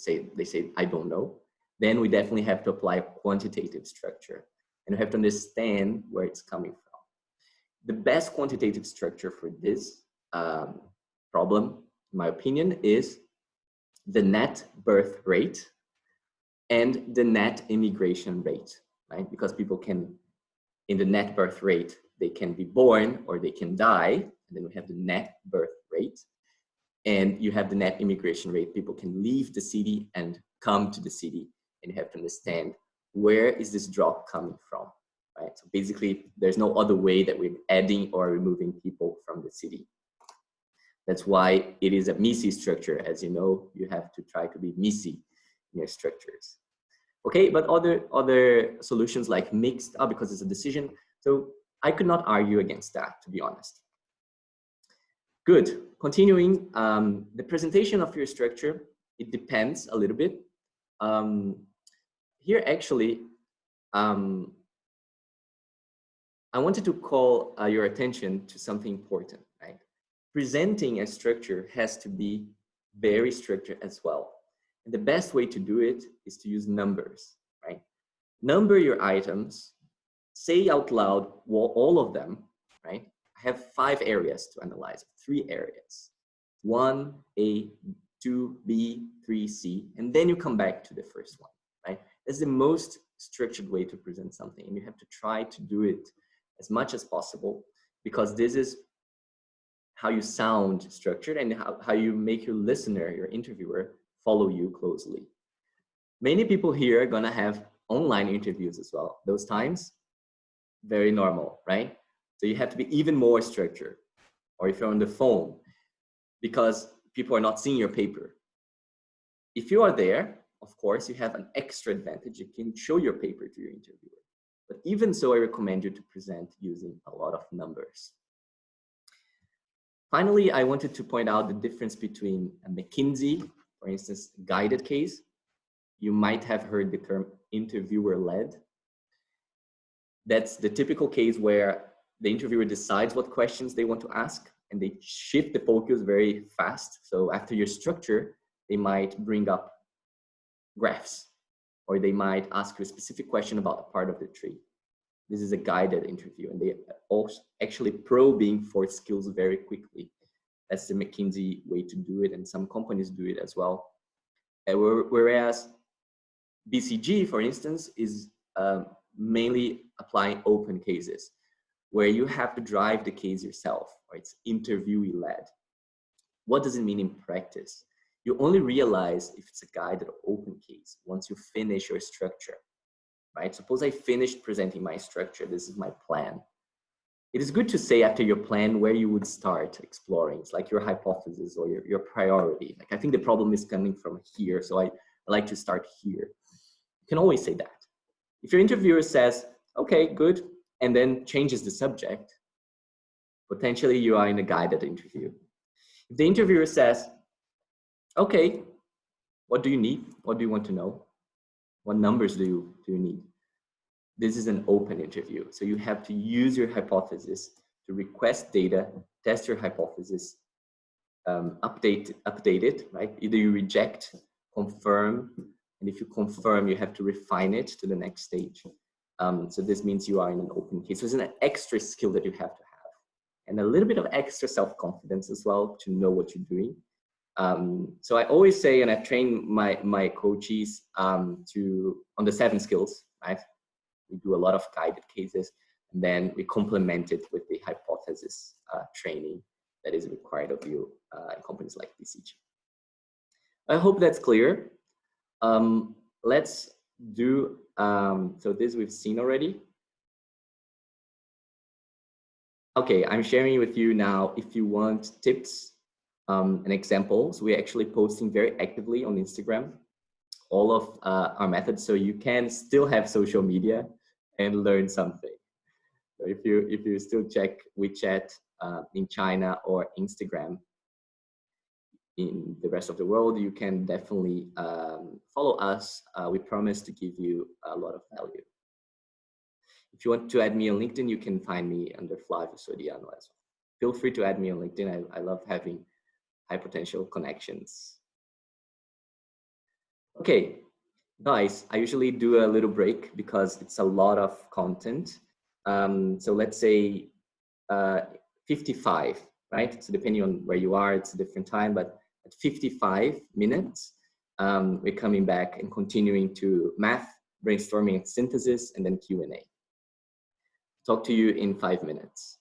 They say, I don't know. Then we definitely have to apply a quantitative structure, and we have to understand where it's coming from. The best quantitative structure for this problem, in my opinion, is the net birth rate and the net immigration rate, right? Because people can, in the net birth rate, they can be born or they can die, and then we have the net birth rate. And you have the net immigration rate. People can leave the city and come to the city, and you have to understand where is this drop coming from, right? So basically, there's no other way that we're adding or removing people from the city. That's why it is a MISI structure. As you know, you have to try to be MISI in your structures. Okay, but other solutions like mixed, because it's a decision. So I could not argue against that, to be honest. Good. Continuing, the presentation of your structure, it depends a little bit. Here, actually, I wanted to call your attention to something important, right? Presenting a structure has to be very structured as well. And the best way to do it is to use numbers, right? Number your items, say out loud all of them, right? I have 5 areas to analyze, 3 areas. 1A, 2B, 3C, and then you come back to the first one, right? That's the most structured way to present something, and you have to try to do it as much as possible, because this is how you sound structured and how you make your listener, your interviewer, follow you closely. Many people here are gonna have online interviews as well. Those times, very normal, right? So you have to be even more structured. Or if you're on the phone, because people are not seeing your paper. If you are there, of course, you have an extra advantage. You can show your paper to your interviewer. But even so, I recommend you to present using a lot of numbers. Finally, I wanted to point out the difference between a McKinsey, for instance, guided case. You might have heard the term interviewer-led. That's the typical case where the interviewer decides what questions they want to ask, and they shift the focus very fast. So after your structure, they might bring up graphs, or they might ask you a specific question about a part of the tree. This is a guided interview, and they also actually probing for skills very quickly. That's the McKinsey way to do it, and some companies do it as well. Whereas BCG, for instance, is mainly applying open cases, where you have to drive the case yourself, or it's interviewee led. What does it mean in practice? You only realize if it's a guided or open case once you finish your structure, right? Suppose I finished presenting my structure, this is my plan. It is good to say after your plan where you would start exploring. It's like your hypothesis or your priority. Like, I think the problem is coming from here, so I like to start here. You can always say that. If your interviewer says, okay, good, and then changes the subject, potentially you are in a guided interview. If the interviewer says, okay, what do you need? What do you want to know? What numbers do you need? This is an open interview. So you have to use your hypothesis to request data, test your hypothesis, update it, right? Either you reject, confirm, and if you confirm, you have to refine it to the next stage. So this means you are in an open case. So it's an extra skill that you have to have, and a little bit of extra self-confidence as well to know what you're doing. So I always say, and I train my coaches on the 7 skills, right? We do a lot of guided cases, and then we complement it with the hypothesis training that is required of you in companies like BCG. I hope that's clear. Let's do, so this we've seen already. Okay, I'm sharing with you now, if you want tips and examples, we're actually posting very actively on Instagram all of our methods, so you can still have social media and learn something. So if you still check WeChat in China or Instagram in the rest of the world, you can definitely follow us. We promise to give you a lot of value. If you want to add me on LinkedIn, you can find me under Flavio Soriano as well. Feel free to add me on LinkedIn. I love having high potential connections. Okay, guys, I usually do a little break because it's a lot of content. So let's say 55, right? So depending on where you are, it's a different time, but at 55 minutes, we're coming back and continuing to math, brainstorming and synthesis, and then Q&A. Talk to you in 5 minutes.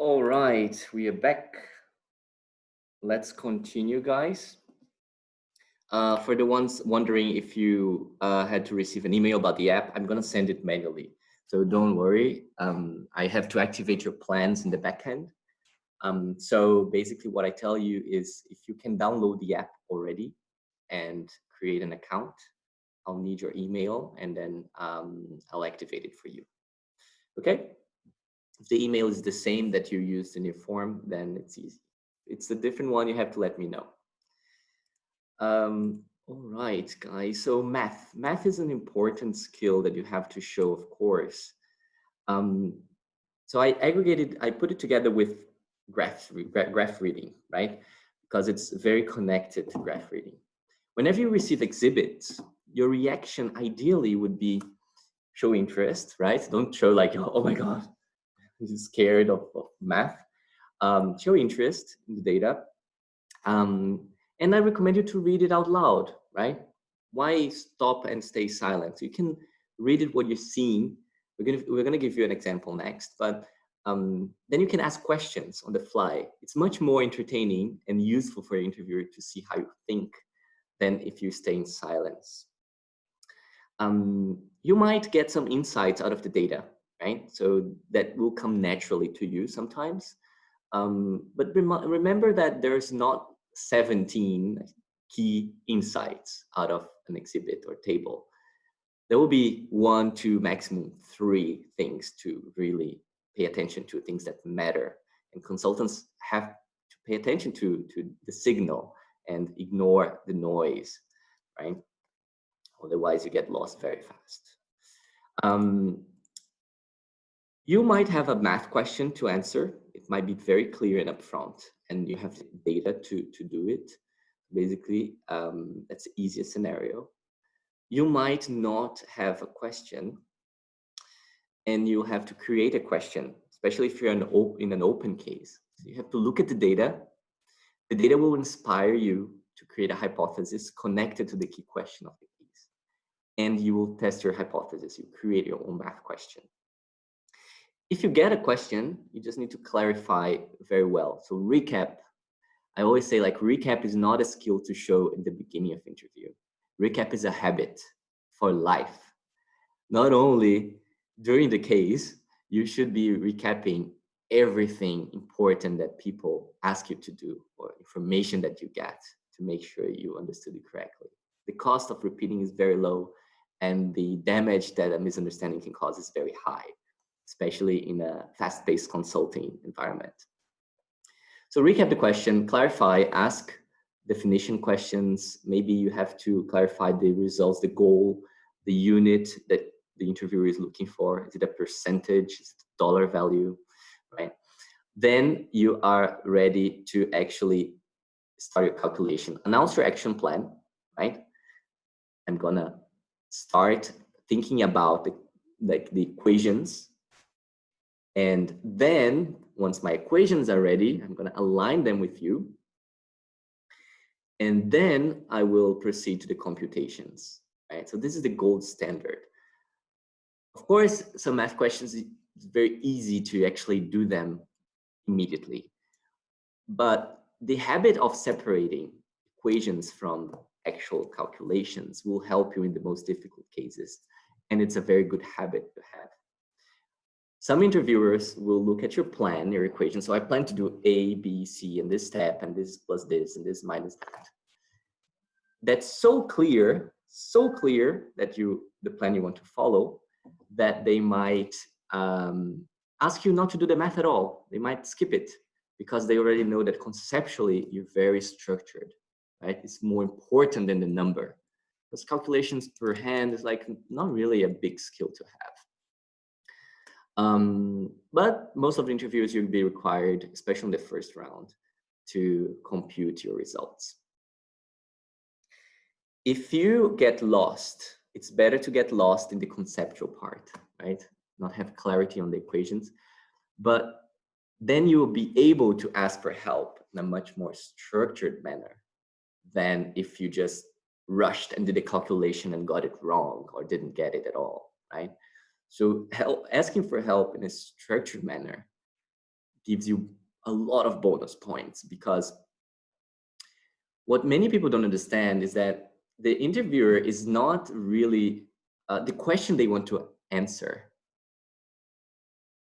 All right, we are back. Let's continue, guys. For the ones wondering if you had to receive an email about the app, I'm gonna send it manually. So don't worry, I have to activate your plans in the backend. So basically what I tell you is if you can download the app already and create an account, I'll need your email and then I'll activate it for you. Okay? If the email is the same that you used in your form, then it's easy. If it's a different one, you have to let me know. All right, guys. So math is an important skill that you have to show, of course. So I put it together with graph reading, right? Because it's very connected to graph reading. Whenever you receive exhibits, your reaction ideally would be show interest, right? Don't show like, oh my God, I'm scared of math. Show interest in the data. And I recommend you to read it out loud, right? Why stop and stay silent? You can read it what you're seeing. We're gonna give you an example next, but then you can ask questions on the fly. It's much more entertaining and useful for your interviewer to see how you think than if you stay in silence. You might get some insights out of the data, right? So that will come naturally to you sometimes. But remember that there's not 17 key insights out of an exhibit or table. There will be 1, 2, maximum 3 things to really pay attention to, things that matter. And consultants have to pay attention to the signal and ignore the noise, right? Otherwise, you get lost very fast. You might have a math question to answer. It might be very clear and upfront, and you have the data to do it. Basically, that's the easiest scenario. You might not have a question, and you have to create a question, especially if you're in an open case. So you have to look at the data. The data will inspire you to create a hypothesis connected to the key question of the case. And you will test your hypothesis. You create your own math question. If you get a question, you just need to clarify very well. So recap, I always say like recap is not a skill to show in the beginning of interview. Recap is a habit for life. Not only during the case, you should be recapping everything important that people ask you to do or information that you get to make sure you understood it correctly. The cost of repeating is very low and the damage that a misunderstanding can cause is very high, especially in a fast-paced consulting environment. So recap the question, clarify, ask definition questions. Maybe you have to clarify the results, the goal, the unit that the interviewer is looking for. Is it a percentage? Is it a dollar value, right? Then you are ready to actually start your calculation. Announce your action plan, right? I'm gonna start thinking about the equations. And then once my equations are ready, I'm gonna align them with you. And then I will proceed to the computations, right? So this is the gold standard. Of course, some math questions, it's very easy to actually do them immediately. But the habit of separating equations from actual calculations will help you in the most difficult cases. And it's a very good habit to have. Some interviewers will look at your plan, your equation. So I plan to do A, B, C, and this step, and this plus this, and this minus that. That's so clear that the plan you want to follow, that they might ask you not to do the math at all. They might skip it because they already know that conceptually you're very structured, right? It's more important than the number. Because calculations per hand is like not really a big skill to have. But most of the interviews you'll be required, especially in the first round, to compute your results. If you get lost, it's better to get lost in the conceptual part, right? Not have clarity on the equations, but then you will be able to ask for help in a much more structured manner than if you just rushed and did a calculation and got it wrong or didn't get it at all, right? So asking for help in a structured manner gives you a lot of bonus points, because what many people don't understand is that the interviewer is not really the question they want to answer.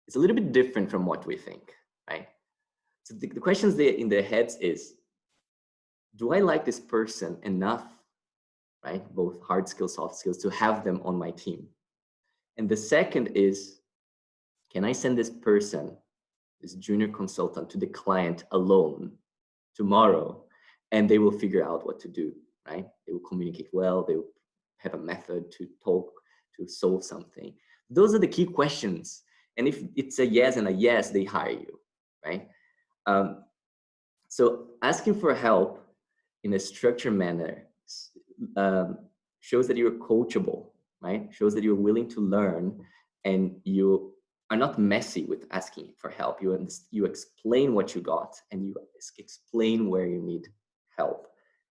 It's a little bit different from what we think, right? So the questions in their heads is, do I like this person enough, right? Both hard skills, soft skills, to have them on my team. And the second is, can I send this person, this junior consultant, to the client alone tomorrow, and they will figure out what to do, right? They will communicate well, they will have a method to talk, to solve something. Those are the key questions. And if it's a yes and a yes, they hire you, right? So asking for help in a structured manner shows that you're coachable, right? Shows that you're willing to learn, and you are not messy with asking for help. You explain what you got, and you explain where you need help.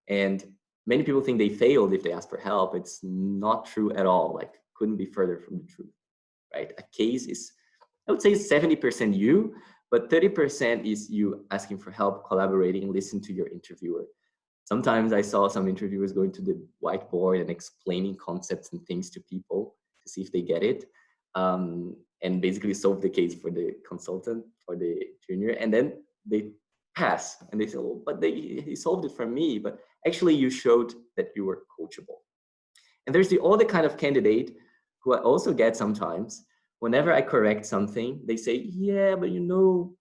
And many people think they failed if they ask for help. It's not true at all. Like, couldn't be further from the truth, right? A case is, I would say, 70% you, but 30% is you asking for help, collaborating, listen to your interviewer. Sometimes I saw some interviewers going to the whiteboard and explaining concepts and things to people to see if they get it, and basically solve the case for the consultant, for the junior, and then they pass and they say, oh, but he solved it for me. But actually you showed that you were coachable. And there's the other kind of candidate who I also get sometimes. Whenever I correct something, they say, yeah, but you know,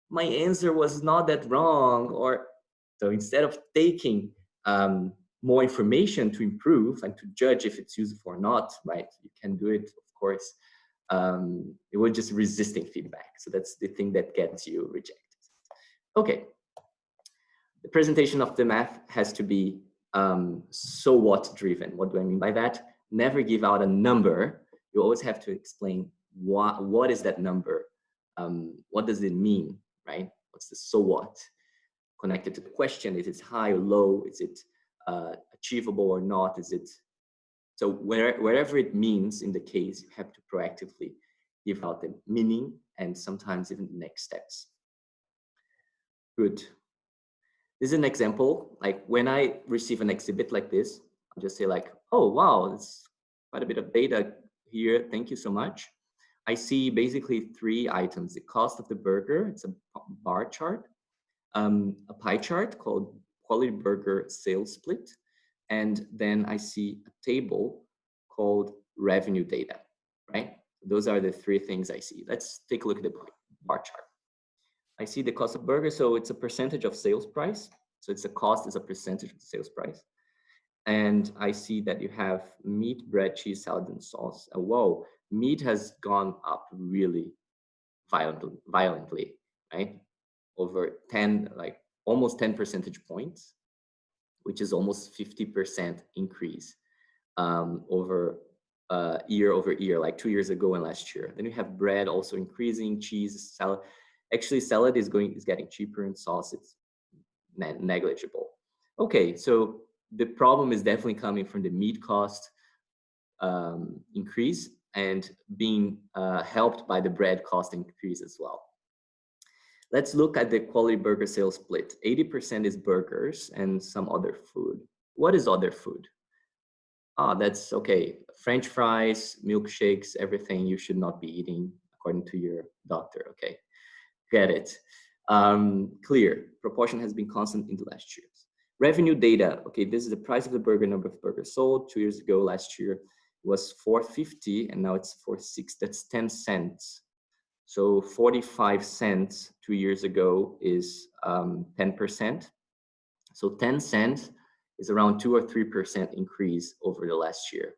my answer was not that wrong. Or so instead of taking more information to improve and to judge if it's useful or not, right? You can do it, of course. It was just resisting feedback. So that's the thing that gets you rejected. Okay. The presentation of the math has to be so what driven. What do I mean by that? Never give out a number. You always have to explain what is that number? What does it mean, right? What's the so what? Connected to the question, is it high or low? Is it achievable or not? Is it, so wherever it means in the case, you have to proactively give out the meaning and sometimes even the next steps. Good. This is an example. Like when I receive an exhibit like this, I'll just say like, oh, wow, it's quite a bit of data here. Thank you so much. I see basically 3 items: the cost of the burger, it's a bar chart, a pie chart called quality burger sales split, and then I see a table called revenue data, right? Those are the 3 things I see. Let's take a look at the bar chart. I see the cost of burger, so it's a percentage of sales price. So it's a cost is a percentage of the sales price. And I see that you have meat, bread, cheese, salad, and sauce. Whoa, meat has gone up really violently, right? Over 10, like almost 10 percentage points, which is almost 50% increase over year over year, like 2 years ago and last year. Then you have bread also increasing, cheese, salad. Actually, salad is getting cheaper, and sauce it's negligible. Okay, so the problem is definitely coming from the meat cost increase and being helped by the bread cost increase as well. Let's look at the quality burger sales split. 80% is burgers and some other food. What is other food? That's okay. French fries, milkshakes, everything you should not be eating according to your doctor. Okay, get it. Clear. Proportion has been constant in the last years. Revenue data. Okay, this is the price of the burger, number of burgers sold. 2 years ago, last year, it was 4.50, and now it's 4.6. That's 10 cents. So 45 cents 2 years ago is 10%. So 10 cents is around 2 or 3% increase over the last year.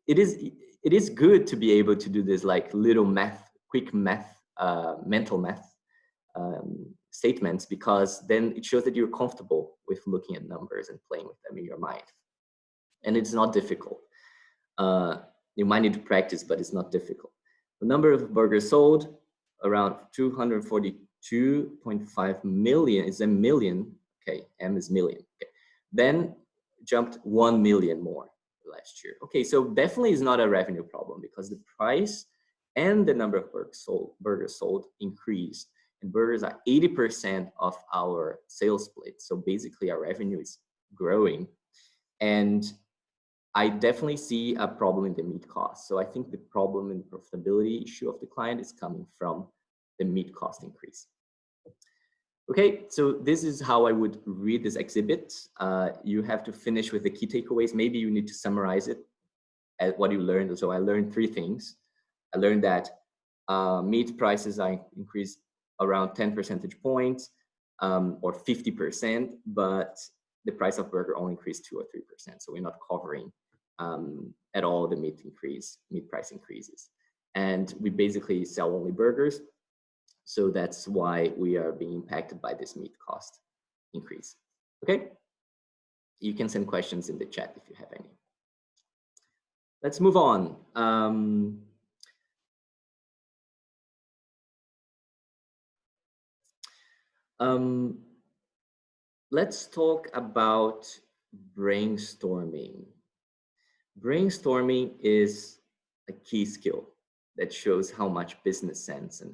It is good to be able to do this like little math, quick math, mental math statements, because then it shows that you're comfortable with looking at numbers and playing with them in your mind. And it's not difficult. You might need to practice, but it's not difficult. The number of burgers sold, around 242.5 million, is a million. Okay, M is million. Okay. Then jumped 1 million more last year. Okay, so definitely is not a revenue problem, because the price and the number of burgers sold increased. and burgers are 80% of our sales split. So basically our revenue is growing, and I definitely see a problem in the meat cost. So I think the problem and profitability issue of the client is coming from the meat cost increase. Okay, so this is how I would read this exhibit. You have to finish with the key takeaways. Maybe you need to summarize it at what you learned. So I learned 3 things. I learned that meat prices are increased around 10 percentage points or 50%, but the price of burger only increased 2 or 3%. So we're not covering at all the meat price increases. And we basically sell only burgers. So that's why we are being impacted by this meat cost increase. Okay, you can send questions in the chat if you have any. Let's move on. Let's talk about brainstorming. Brainstorming is a key skill that shows how much business sense and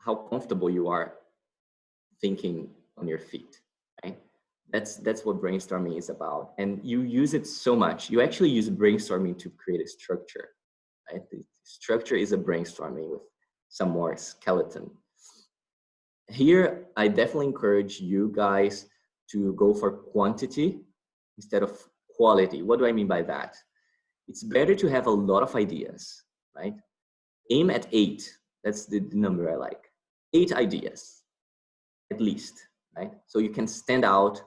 how comfortable you are thinking on your feet, right? That's what brainstorming is about. And you use it so much. You actually use brainstorming to create a structure, right? The structure is a brainstorming with some more skeleton. Here, I definitely encourage you guys to go for quantity instead of quality. What do I mean by that? It's better to have a lot of ideas, right? Aim at 8. That's the number I like. 8 ideas, at least, right? So you can stand out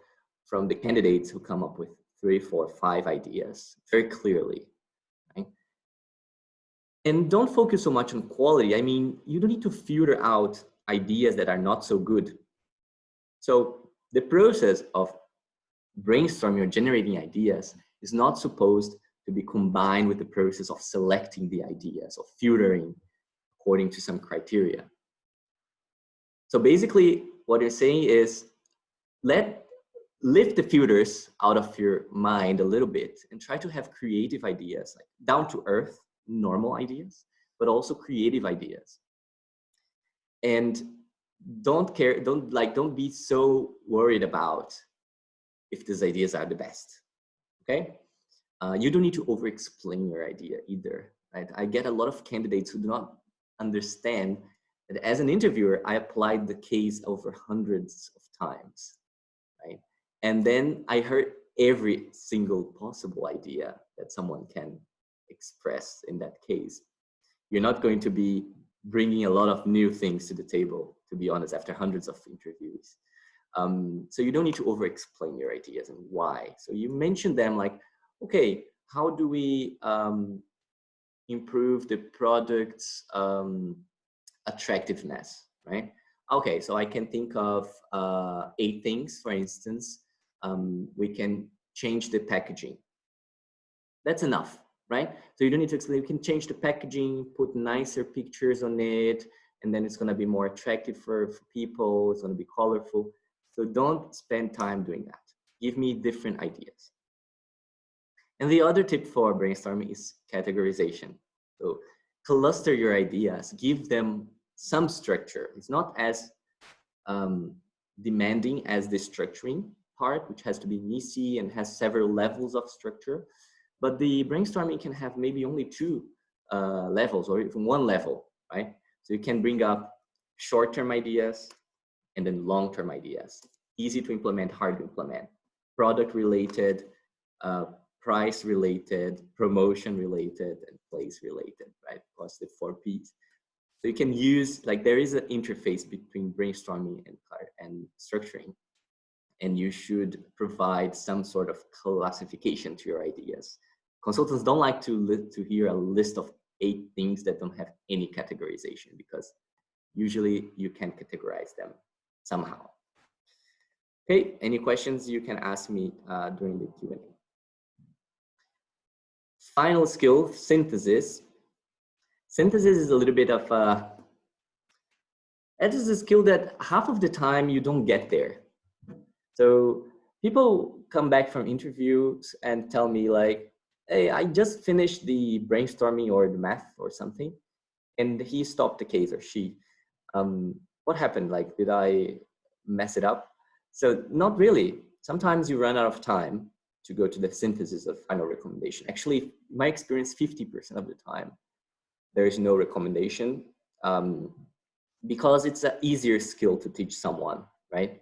from the candidates who come up with 3, 4, 5 ideas very clearly, right? And don't focus so much on quality. I mean, you don't need to filter out ideas that are not so good. So the process of brainstorming or generating ideas is not supposed to be combined with the process of selecting the ideas, of filtering according to some criteria. So basically what you're saying is lift the filters out of your mind a little bit and try to have creative ideas, like down to earth, normal ideas, but also creative ideas. And don't be so worried about if these ideas are the best, okay? You don't need to over-explain your idea either, right? I get a lot of candidates who do not understand that as an interviewer, I applied the case over hundreds of times, right? And then I heard every single possible idea that someone can express in that case. You're not going to be bringing a lot of new things to the table, to be honest, after hundreds of interviews. So you don't need to over-explain your ideas and why. So you mention them like, okay, how do we improve the product's attractiveness, right? Okay, so I can think of 8 things, for instance. We can change the packaging. That's enough, right? So you don't need to explain. You can change the packaging, put nicer pictures on it, and then it's going to be more attractive for people. It's going to be colorful. So don't spend time doing that. Give me different ideas. And the other tip for brainstorming is categorization. So cluster your ideas, give them some structure. It's not as demanding as the structuring part, which has to be easy and has several levels of structure. But the brainstorming can have maybe only 2 levels or even 1 level, right? So you can bring up short-term ideas and then long-term ideas. Easy to implement, hard to implement. Product-related, price-related, promotion-related, and place-related, right? Plus the 4 Ps. So you can use, like there is an interface between brainstorming and structuring. And you should provide some sort of classification to your ideas. Consultants don't like to hear a list of 8 things that don't have any categorization, because usually you can categorize them somehow. Okay, any questions you can ask me during the Q&A. Final skill, synthesis. Synthesis is a little bit of that is a skill that half of the time you don't get there. So people come back from interviews and tell me like, hey, I just finished the brainstorming or the math or something, and he stopped the case, or she, what happened? Like, did I mess it up? So not really. Sometimes you run out of time to go to the synthesis of final recommendation. Actually, in my experience, 50% of the time, there is no recommendation, because it's an easier skill to teach someone, right?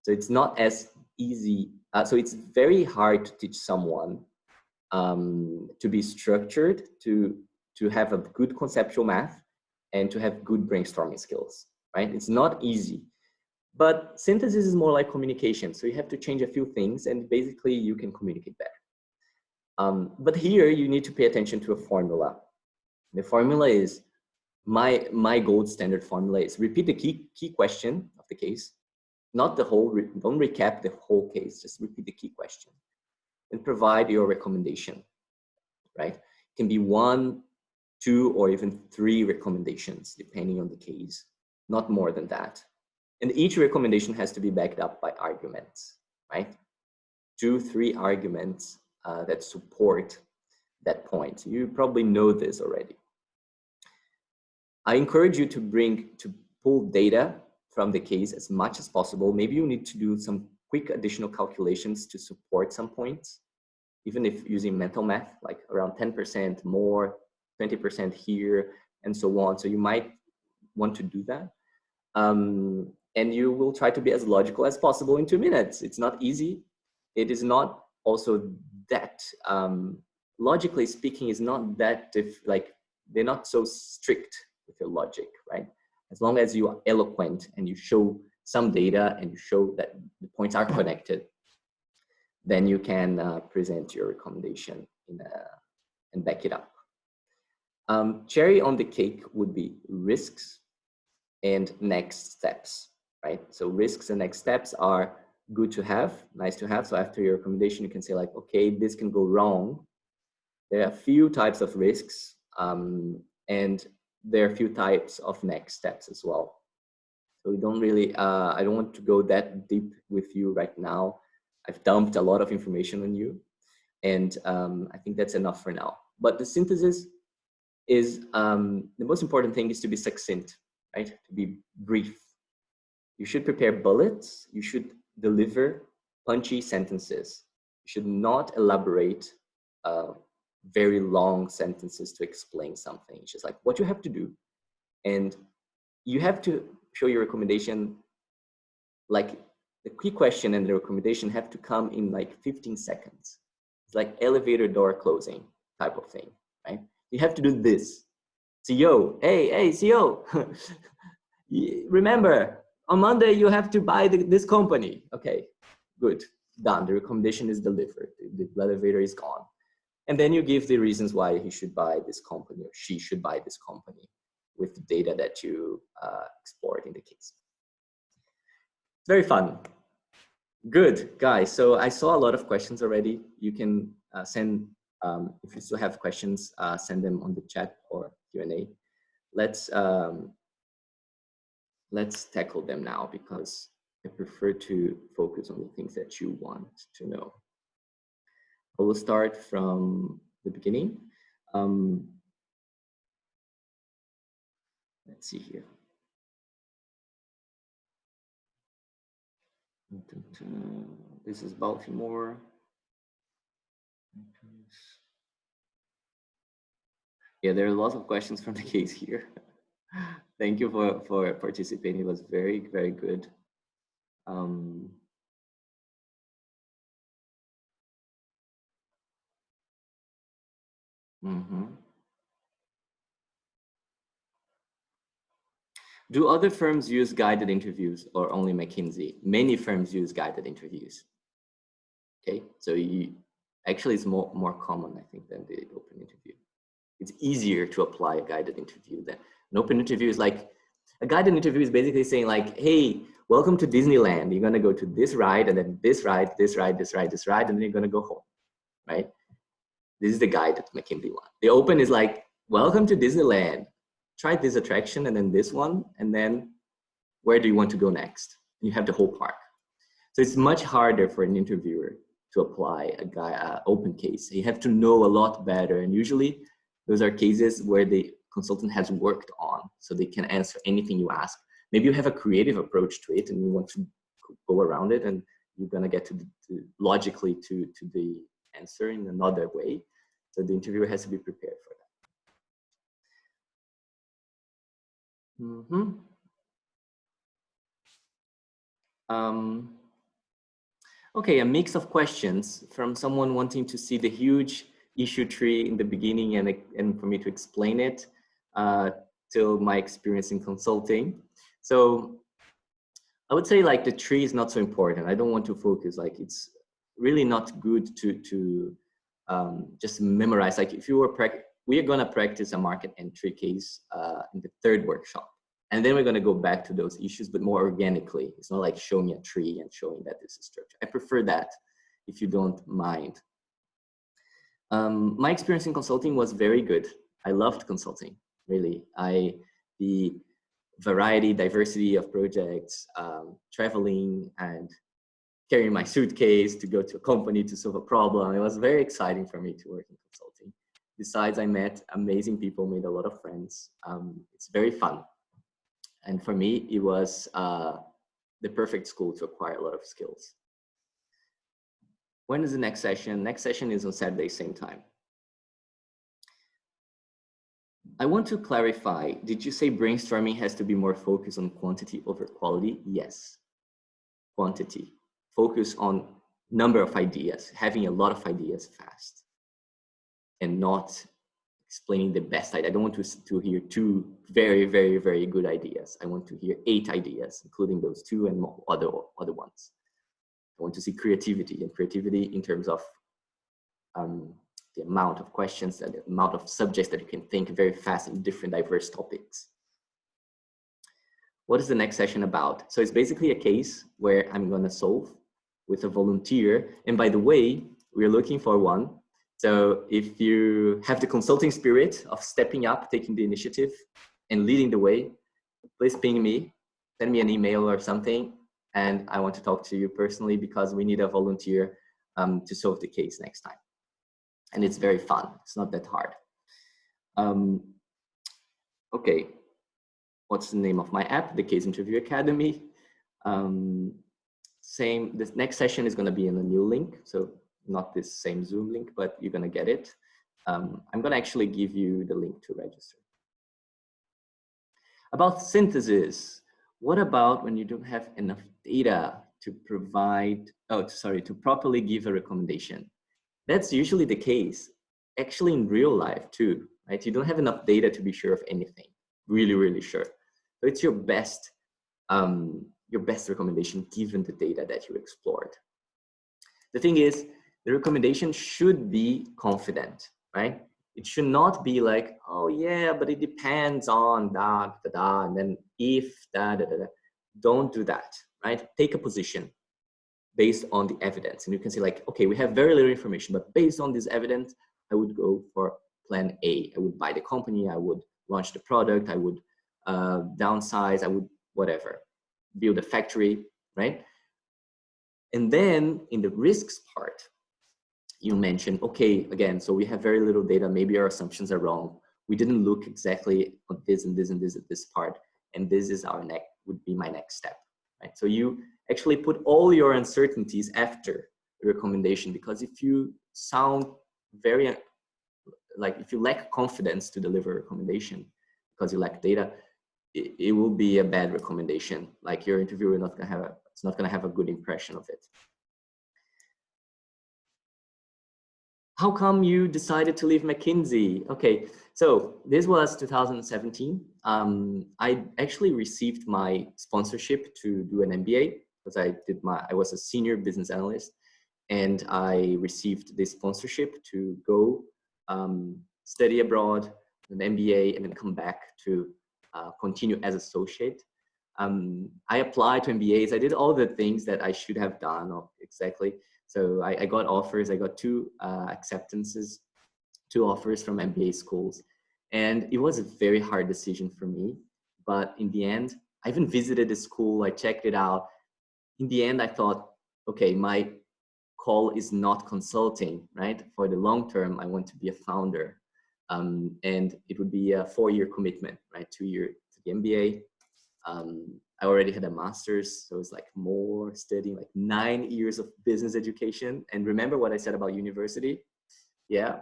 So it's not as easy. So it's very hard to teach someone to be structured, to have a good conceptual math, and to have good brainstorming skills, right? It's not easy. But synthesis is more like communication. So you have to change a few things and basically you can communicate better. But here you need to pay attention to a formula. The formula is, my gold standard formula is repeat the key question of the case, not the whole, don't recap the whole case, just repeat the key question and provide your recommendation, right? It can be 1, 2, or even 3 recommendations, depending on the case, not more than that. And each recommendation has to be backed up by arguments, right? 2, 3 arguments that support that point. You probably know this already. I encourage you to pull data from the case as much as possible. Maybe you need to do some quick additional calculations to support some points, even if using mental math, like around 10% more, 20% here, and so on. So you might want to do that. And you will try to be as logical as possible in 2 minutes. It's not easy. It is not also that, logically speaking, is not that, like, they're not so strict with your logic, right? As long as you are eloquent and you show some data and you show that the points are connected, then you can present your recommendation and back it up. Cherry on the cake would be risks and next steps, right? So risks and next steps are good to have, nice to have. So after your recommendation, you can say like, okay, this can go wrong. There are a few types of risks, and there are a few types of next steps as well. So we don't really, I don't want to go that deep with you right now. I've dumped a lot of information on you, and I think that's enough for now. But the synthesis is, the most important thing is to be succinct, right? To be brief. You should prepare bullets. You should deliver punchy sentences. You should not elaborate very long sentences to explain something. It's just like what you have to do. And you have to show your recommendation, like the key question and the recommendation have to come in like 15 seconds. It's like elevator door closing type of thing, right? You have to do this. CEO, hey, CEO, remember, on Monday you have to buy this company. Okay, good, done. The recommendation is delivered. The elevator is gone. And then you give the reasons why he should buy this company or she should buy this company with the data that you explored in the case. It's very fun. Good, guys. So I saw a lot of questions already. You can send, if you still have questions, send them on the chat or Q&A. Let's tackle them now because I prefer to focus on the things that you want to know. I will start from the beginning. Let's see here. This is Baltimore. Yeah, there are lots of questions from the case here. Thank you for participating. It was very, very good. Do other firms use guided interviews or only McKinsey? Many firms use guided interviews. Okay, so actually it's more common, I think, than the open interview. It's easier to apply a guided interview than an open interview. Is like, a guided interview is basically saying like, hey, welcome to Disneyland. You're gonna go to this ride and then this ride, this ride, this ride, this ride, and then you're gonna go home, right? This is the guided McKinsey one. The open is like, welcome to Disneyland. Try this attraction and then this one, and then where do you want to go next? You have the whole park. So it's much harder for an interviewer to apply a open case. You have to know a lot better, and usually those are cases where the consultant has worked on, so they can answer anything you ask. Maybe you have a creative approach to it and you want to go around it, and you're going to get logically to the answer in another way. So the interviewer has to be prepared for that. Okay, a mix of questions from someone wanting to see the huge issue tree in the beginning and for me to explain it, till my experience in consulting. So I would say like the tree is not so important. I don't want to focus, like it's really not good to just memorize. Like if you were we are gonna practice a market entry case in the third workshop. And then we're going to go back to those issues, but more organically. It's not like showing a tree and showing that this is structure. I prefer that, if you don't mind. My experience in consulting was very good. I loved consulting, really. The variety, diversity of projects, traveling and carrying my suitcase to go to a company to solve a problem. It was very exciting for me to work in consulting. Besides, I met amazing people, made a lot of friends. It's very fun. And for me, it was the perfect school to acquire a lot of skills. When is the next session? Next session is on Saturday, same time. I want to clarify, did you say brainstorming has to be more focused on quantity over quality? Yes, quantity. Focus on number of ideas, having a lot of ideas fast, and not explaining the best idea. I don't want to hear 2 very, very, very good ideas. I want to hear 8 ideas, including those 2 and more other ones. I want to see creativity, and creativity in terms of the amount of questions, the amount of subjects that you can think very fast in different diverse topics. What is the next session about? So it's basically a case where I'm going to solve with a volunteer. And by the way, we're looking for one. So if you have the consulting spirit of stepping up, taking the initiative and leading the way, please ping me, send me an email or something. And I want to talk to you personally, because we need a volunteer to solve the case next time. And it's very fun. It's not that hard. Okay. What's the name of my app? The Case Interview Academy. This next session is going to be in a new link. So not this same Zoom link, but you're going to get it. I'm going to actually give you the link to register. About synthesis, what about when you don't have enough data to provide, to properly give a recommendation? That's usually the case, actually in real life too, right? You don't have enough data to be sure of anything, really, really sure. So it's your best recommendation given the data that you explored. The thing is, the recommendation should be confident, right? It should not be like, oh yeah, but it depends on da, da, da, and then if da, da, da, da. Don't do that, right? Take a position based on the evidence. And you can say like, okay, we have very little information, but based on this evidence, I would go for plan A. I would buy the company, I would launch the product, I would downsize, I would whatever, build a factory, right? And then in the risks part, you mentioned, okay, again, so we have very little data, maybe our assumptions are wrong. We didn't look exactly on this and this and this at this part, and this is would be my next step, right? So you actually put all your uncertainties after the recommendation, because if you sound very, like if you lack confidence to deliver a recommendation because you lack data, it will be a bad recommendation. Like your interviewer it's not gonna have a good impression of it. How come you decided to leave McKinsey? Okay, so this was 2017. I actually received my sponsorship to do an MBA, because I was a senior business analyst, and I received this sponsorship to go study abroad, an MBA, and then come back to continue as associate. I applied to MBAs. I did all the things that I should have done exactly. So I got offers. I got 2 acceptances, 2 offers from MBA schools. And it was a very hard decision for me. But in the end, I even visited the school. I checked it out. In the end, I thought, okay, my call is not consulting, right? For the long term, I want to be a founder. And it would be a 4-year commitment, right? 2 years to the MBA, I already had a master's, so it's like more studying, like 9 years of business education. And remember what I said about university? Yeah.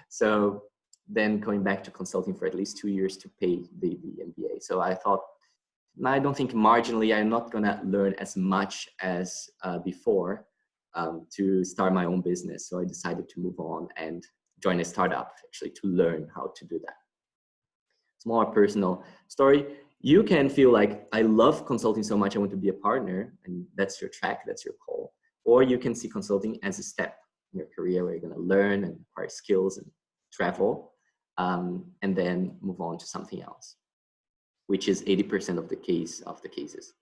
So then going back to consulting for at least 2 years to pay the MBA. So I thought, I don't think marginally, I'm not gonna learn as much as before to start my own business. So I decided to move on and join a startup actually to learn how to do that. It's more personal story. You can feel like, I love consulting so much, I want to be a partner, and that's your track, that's your call. Or you can see consulting as a step in your career where you're gonna learn and acquire skills and travel, and then move on to something else, which is 80% of the cases.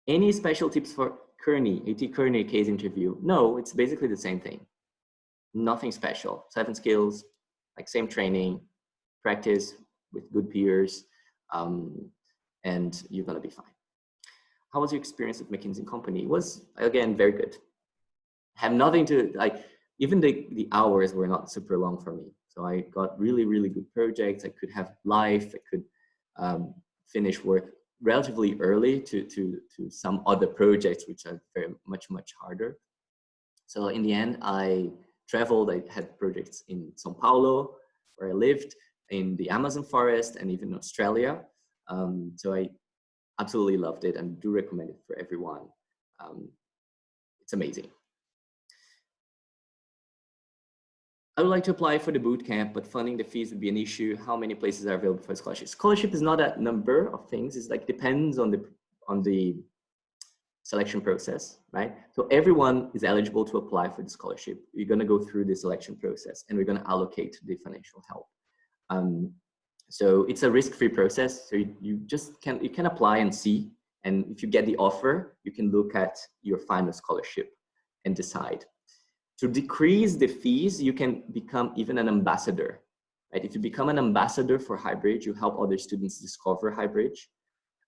Any special tips for Kearney, AT Kearney case interview? No, it's basically the same thing. Nothing special. 7 skills, like same training, practice with good peers, and you're gonna be fine. How was your experience with McKinsey & Company? It was, again, very good. Have nothing to, like, even the hours were not super long for me. So I got really, really good projects. I could have life, I could finish work relatively early to some other projects, which are very much harder. So in the end, I traveled. I had projects in São Paulo, where I lived, in the Amazon forest, and even Australia. So I absolutely loved it and do recommend it for everyone. It's amazing. I would like to apply for the bootcamp, but funding the fees would be an issue. How many places are available for scholarship? Scholarship is not a number of things. It's like depends on the selection process, right? So everyone is eligible to apply for the scholarship. We're going to go through the selection process, and we're going to allocate the financial help. So it's a risk-free process. So you can apply and see, and if you get the offer, you can look at your final scholarship and decide. To decrease the fees, you can become even an ambassador, right? If you become an ambassador for Highbridge, you help other students discover Highbridge,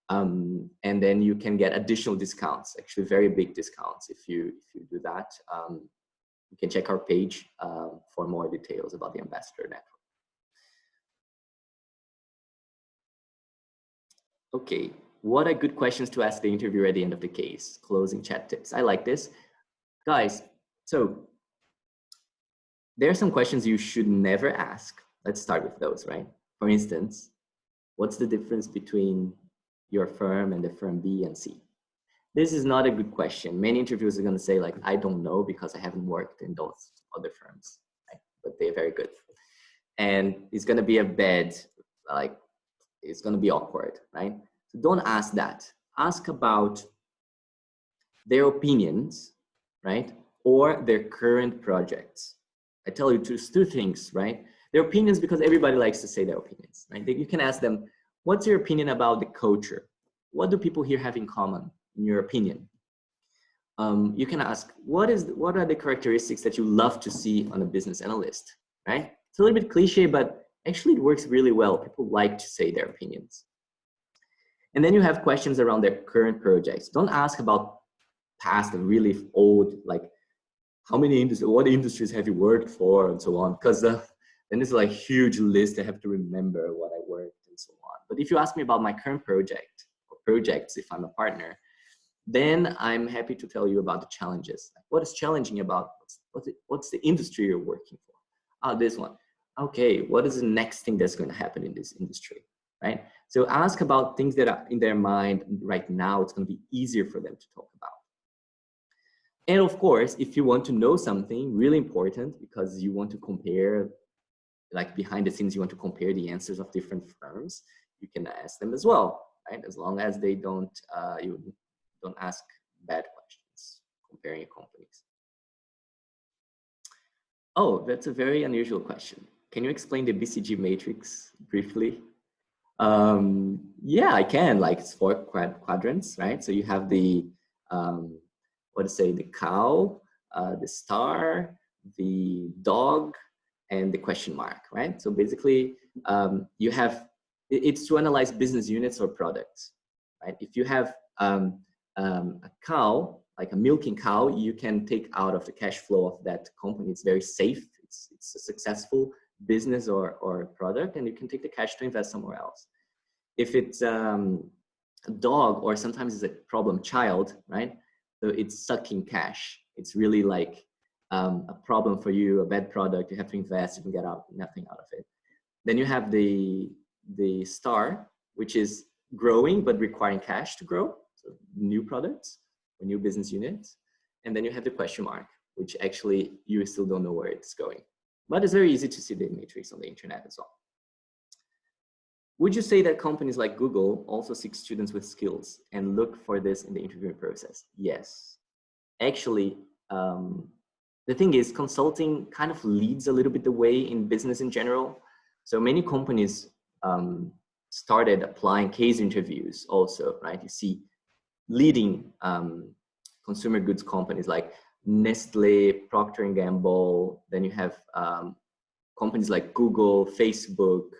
and then you can get additional discounts, actually very big discounts if you do that. You can check our page for more details about the ambassador network. Okay, what are good questions to ask the interviewer at the end of the case? Closing chat tips. I like this. Guys, so there are some questions you should never ask. Let's start with those, right? For instance, what's the difference between your firm and the firm B and C? This is not a good question. Many interviewers are going to say, like, I don't know because I haven't worked in those other firms, right? But they're very good. And it's going to be a bad, like, it's going to be awkward, right? So don't ask that. Ask about their opinions, right? Or their current projects. I tell you two things, right? Their opinions, because everybody likes to say their opinions, right? You can ask them, what's your opinion about the culture? What do people here have in common, in your opinion? You can ask, what are the characteristics that you love to see on a business analyst, right? It's a little bit cliche, but actually it works really well. People like to say their opinions. And then you have questions around their current projects. Don't ask about past and really old, like what industries have you worked for and so on, because then it's like huge list. I have to remember what I worked and so on. But if you ask me about my current project or projects, if I'm a partner, then I'm happy to tell you about the challenges. Like, what is challenging about, what's the industry you're working for? Oh, this one. Okay, what is the next thing that's going to happen in this industry, right? So ask about things that are in their mind right now. It's going to be easier for them to talk about. And of course, if you want to know something really important, because you want to compare, like behind the scenes, you want to compare the answers of different firms, you can ask them as well, right? As long as they don't, you don't ask bad questions comparing companies. Oh, that's a very unusual question. Can you explain the BCG matrix briefly? Yeah, I can. Like, it's 4 quadrants, right? So you have the the cow, the star, the dog, and the question mark, right? So basically, you have, it's to analyze business units or products, right? If you have a cow, like a milking cow, you can take out of the cash flow of that company. It's very safe. It's a successful business or product, and you can take the cash to invest somewhere else. If it's a dog, or sometimes it's a problem child, right? So it's sucking cash. It's really like a problem for you, a bad product. You have to invest, you can get out nothing out of it. Then you have the star, which is growing but requiring cash to grow, so new products or new business units. And then you have the question mark, which actually you still don't know where it's going. But it's very easy to see the matrix on the internet as well. Would you say that companies like Google also seek students with skills and look for this in the interviewing process? Yes. Actually, the thing is, consulting kind of leads a little bit the way in business in general. So many companies started applying case interviews also, right? You see leading consumer goods companies like Nestle, Procter & Gamble. Then you have companies like Google, Facebook,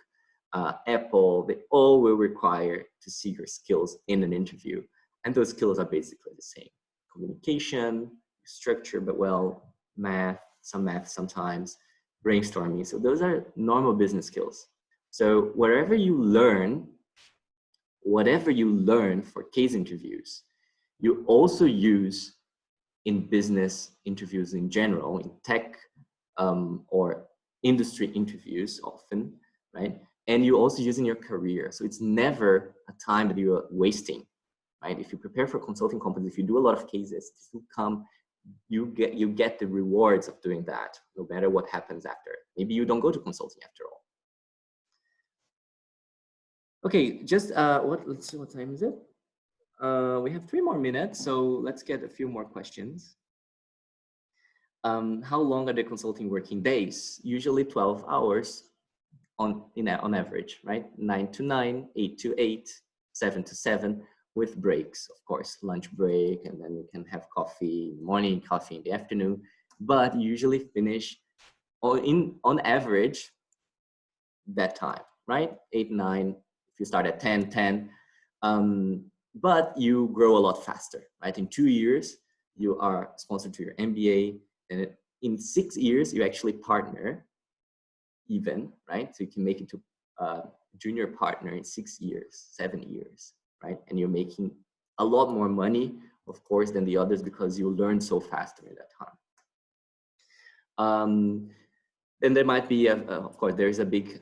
Apple. They all will require to see your skills in an interview. And those skills are basically the same. Communication, structure, but well, math sometimes, brainstorming. So those are normal business skills. So whatever you learn for case interviews, you also use in business interviews in general, in tech or industry interviews often, right? And you also use in your career. So it's never a time that you are wasting, right? If you prepare for consulting companies, if you do a lot of cases, this will come, you get the rewards of doing that, no matter what happens after. Maybe you don't go to consulting after all. Okay, just let's see, what time is it? We have 3 more minutes, so let's get a few more questions. How long are the consulting working days? Usually 12 hours on average, right? 9 to 9, 8 to 8, 7 to 7, with breaks, of course, lunch break, and then you can have coffee, morning coffee in the afternoon, but you usually finish on average that time, right? 8, 9, if you start at 10, but you grow a lot faster, right? In 2 years, you are sponsored to your MBA, and in 6 years, you actually partner even, right? So you can make it to junior partner in 6 years, 7 years, right? And you're making a lot more money, of course, than the others, because you learn so fast during that time. Then there might be, of course, there is a big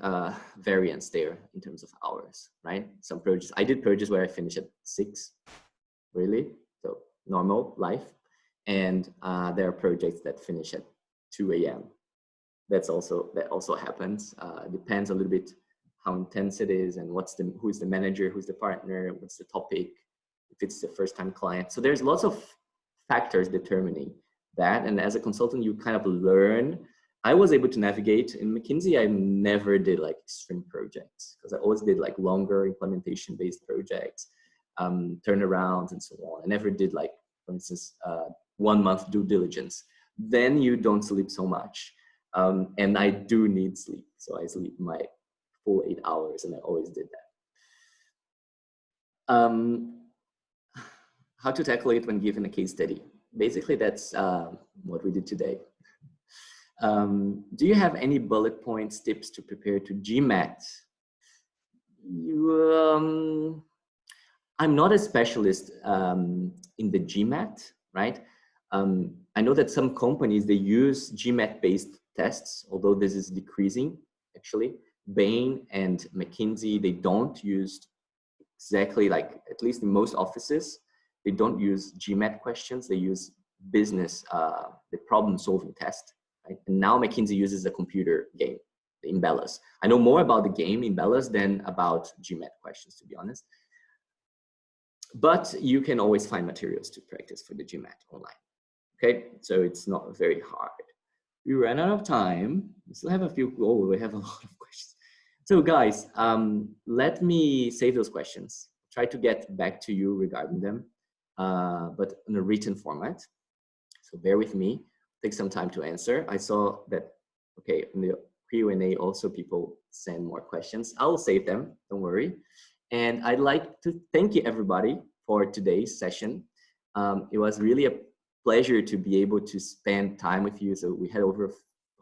variance there in terms of hours, right? Some projects, I did projects where I finished at 6, really, so normal life. And there are projects that finish at 2 a.m. That also happens. Depends a little bit how intense it is, and who's the manager, who's the partner, what's the topic, if it's the first time client. So there's lots of factors determining that. And as a consultant, you kind of learn. I was able to navigate. In McKinsey, I never did like extreme projects, because I always did like longer implementation-based projects, turnarounds and so on. I never did like, for instance, 1 month due diligence. Then you don't sleep so much. And I do need sleep. So I sleep my full 8 hours, and I always did that. How to tackle it when given a case study. Basically, that's what we did today. Do you have any bullet points, tips to prepare to GMAT? I'm not a specialist in the GMAT, right? I know that some companies, they use GMAT-based tests, although this is decreasing, actually. Bain and McKinsey, they don't use exactly, like, at least in most offices, they don't use GMAT questions. They use business, the problem-solving test. Right? And now McKinsey uses a computer game, the Embellas. I know more about the game Embellas than about GMAT questions, to be honest. But you can always find materials to practice for the GMAT online. Okay, so it's not very hard. We ran out of time. We still have a few. Oh, we have a lot of questions. So guys, let me save those questions. Try to get back to you regarding them, but in a written format. So bear with me. Take some time to answer. I saw that, okay, in the Q&A also people send more questions. I'll save them, don't worry. And I'd like to thank you everybody for today's session. It was really a pleasure to be able to spend time with you. So we had over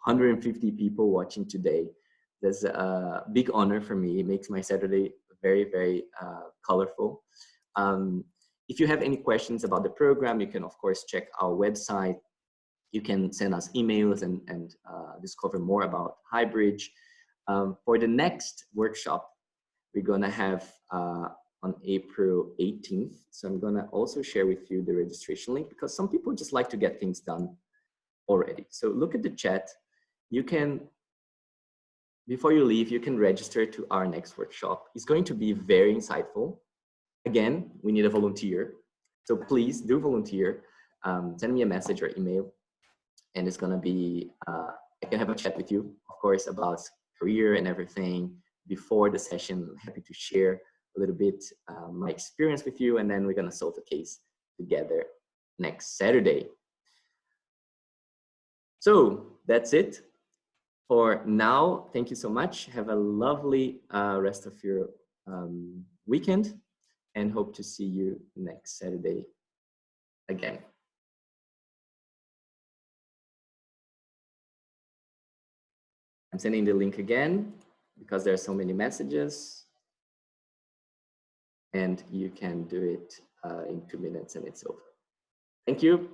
150 people watching today. That's a big honor for me. It makes my Saturday very, very colorful. If you have any questions about the program, you can of course check our website. You can send us emails and discover more about Highbridge. For the next workshop, we're gonna have on April 18th. So I'm gonna also share with you the registration link, because some people just like to get things done already. So look at the chat. You can, before you leave, you can register to our next workshop. It's going to be very insightful. Again, we need a volunteer. So please do volunteer. Send me a message or email, and it's gonna be, I can have a chat with you, of course, about career and everything before the session. I'm happy to share a little bit my experience with you, and then we're gonna solve the case together next Saturday. So that's it for now. Thank you so much. Have a lovely rest of your weekend, and hope to see you next Saturday again. I'm sending the link again because there are so many messages, and you can do it in 2 minutes and it's over. Thank you.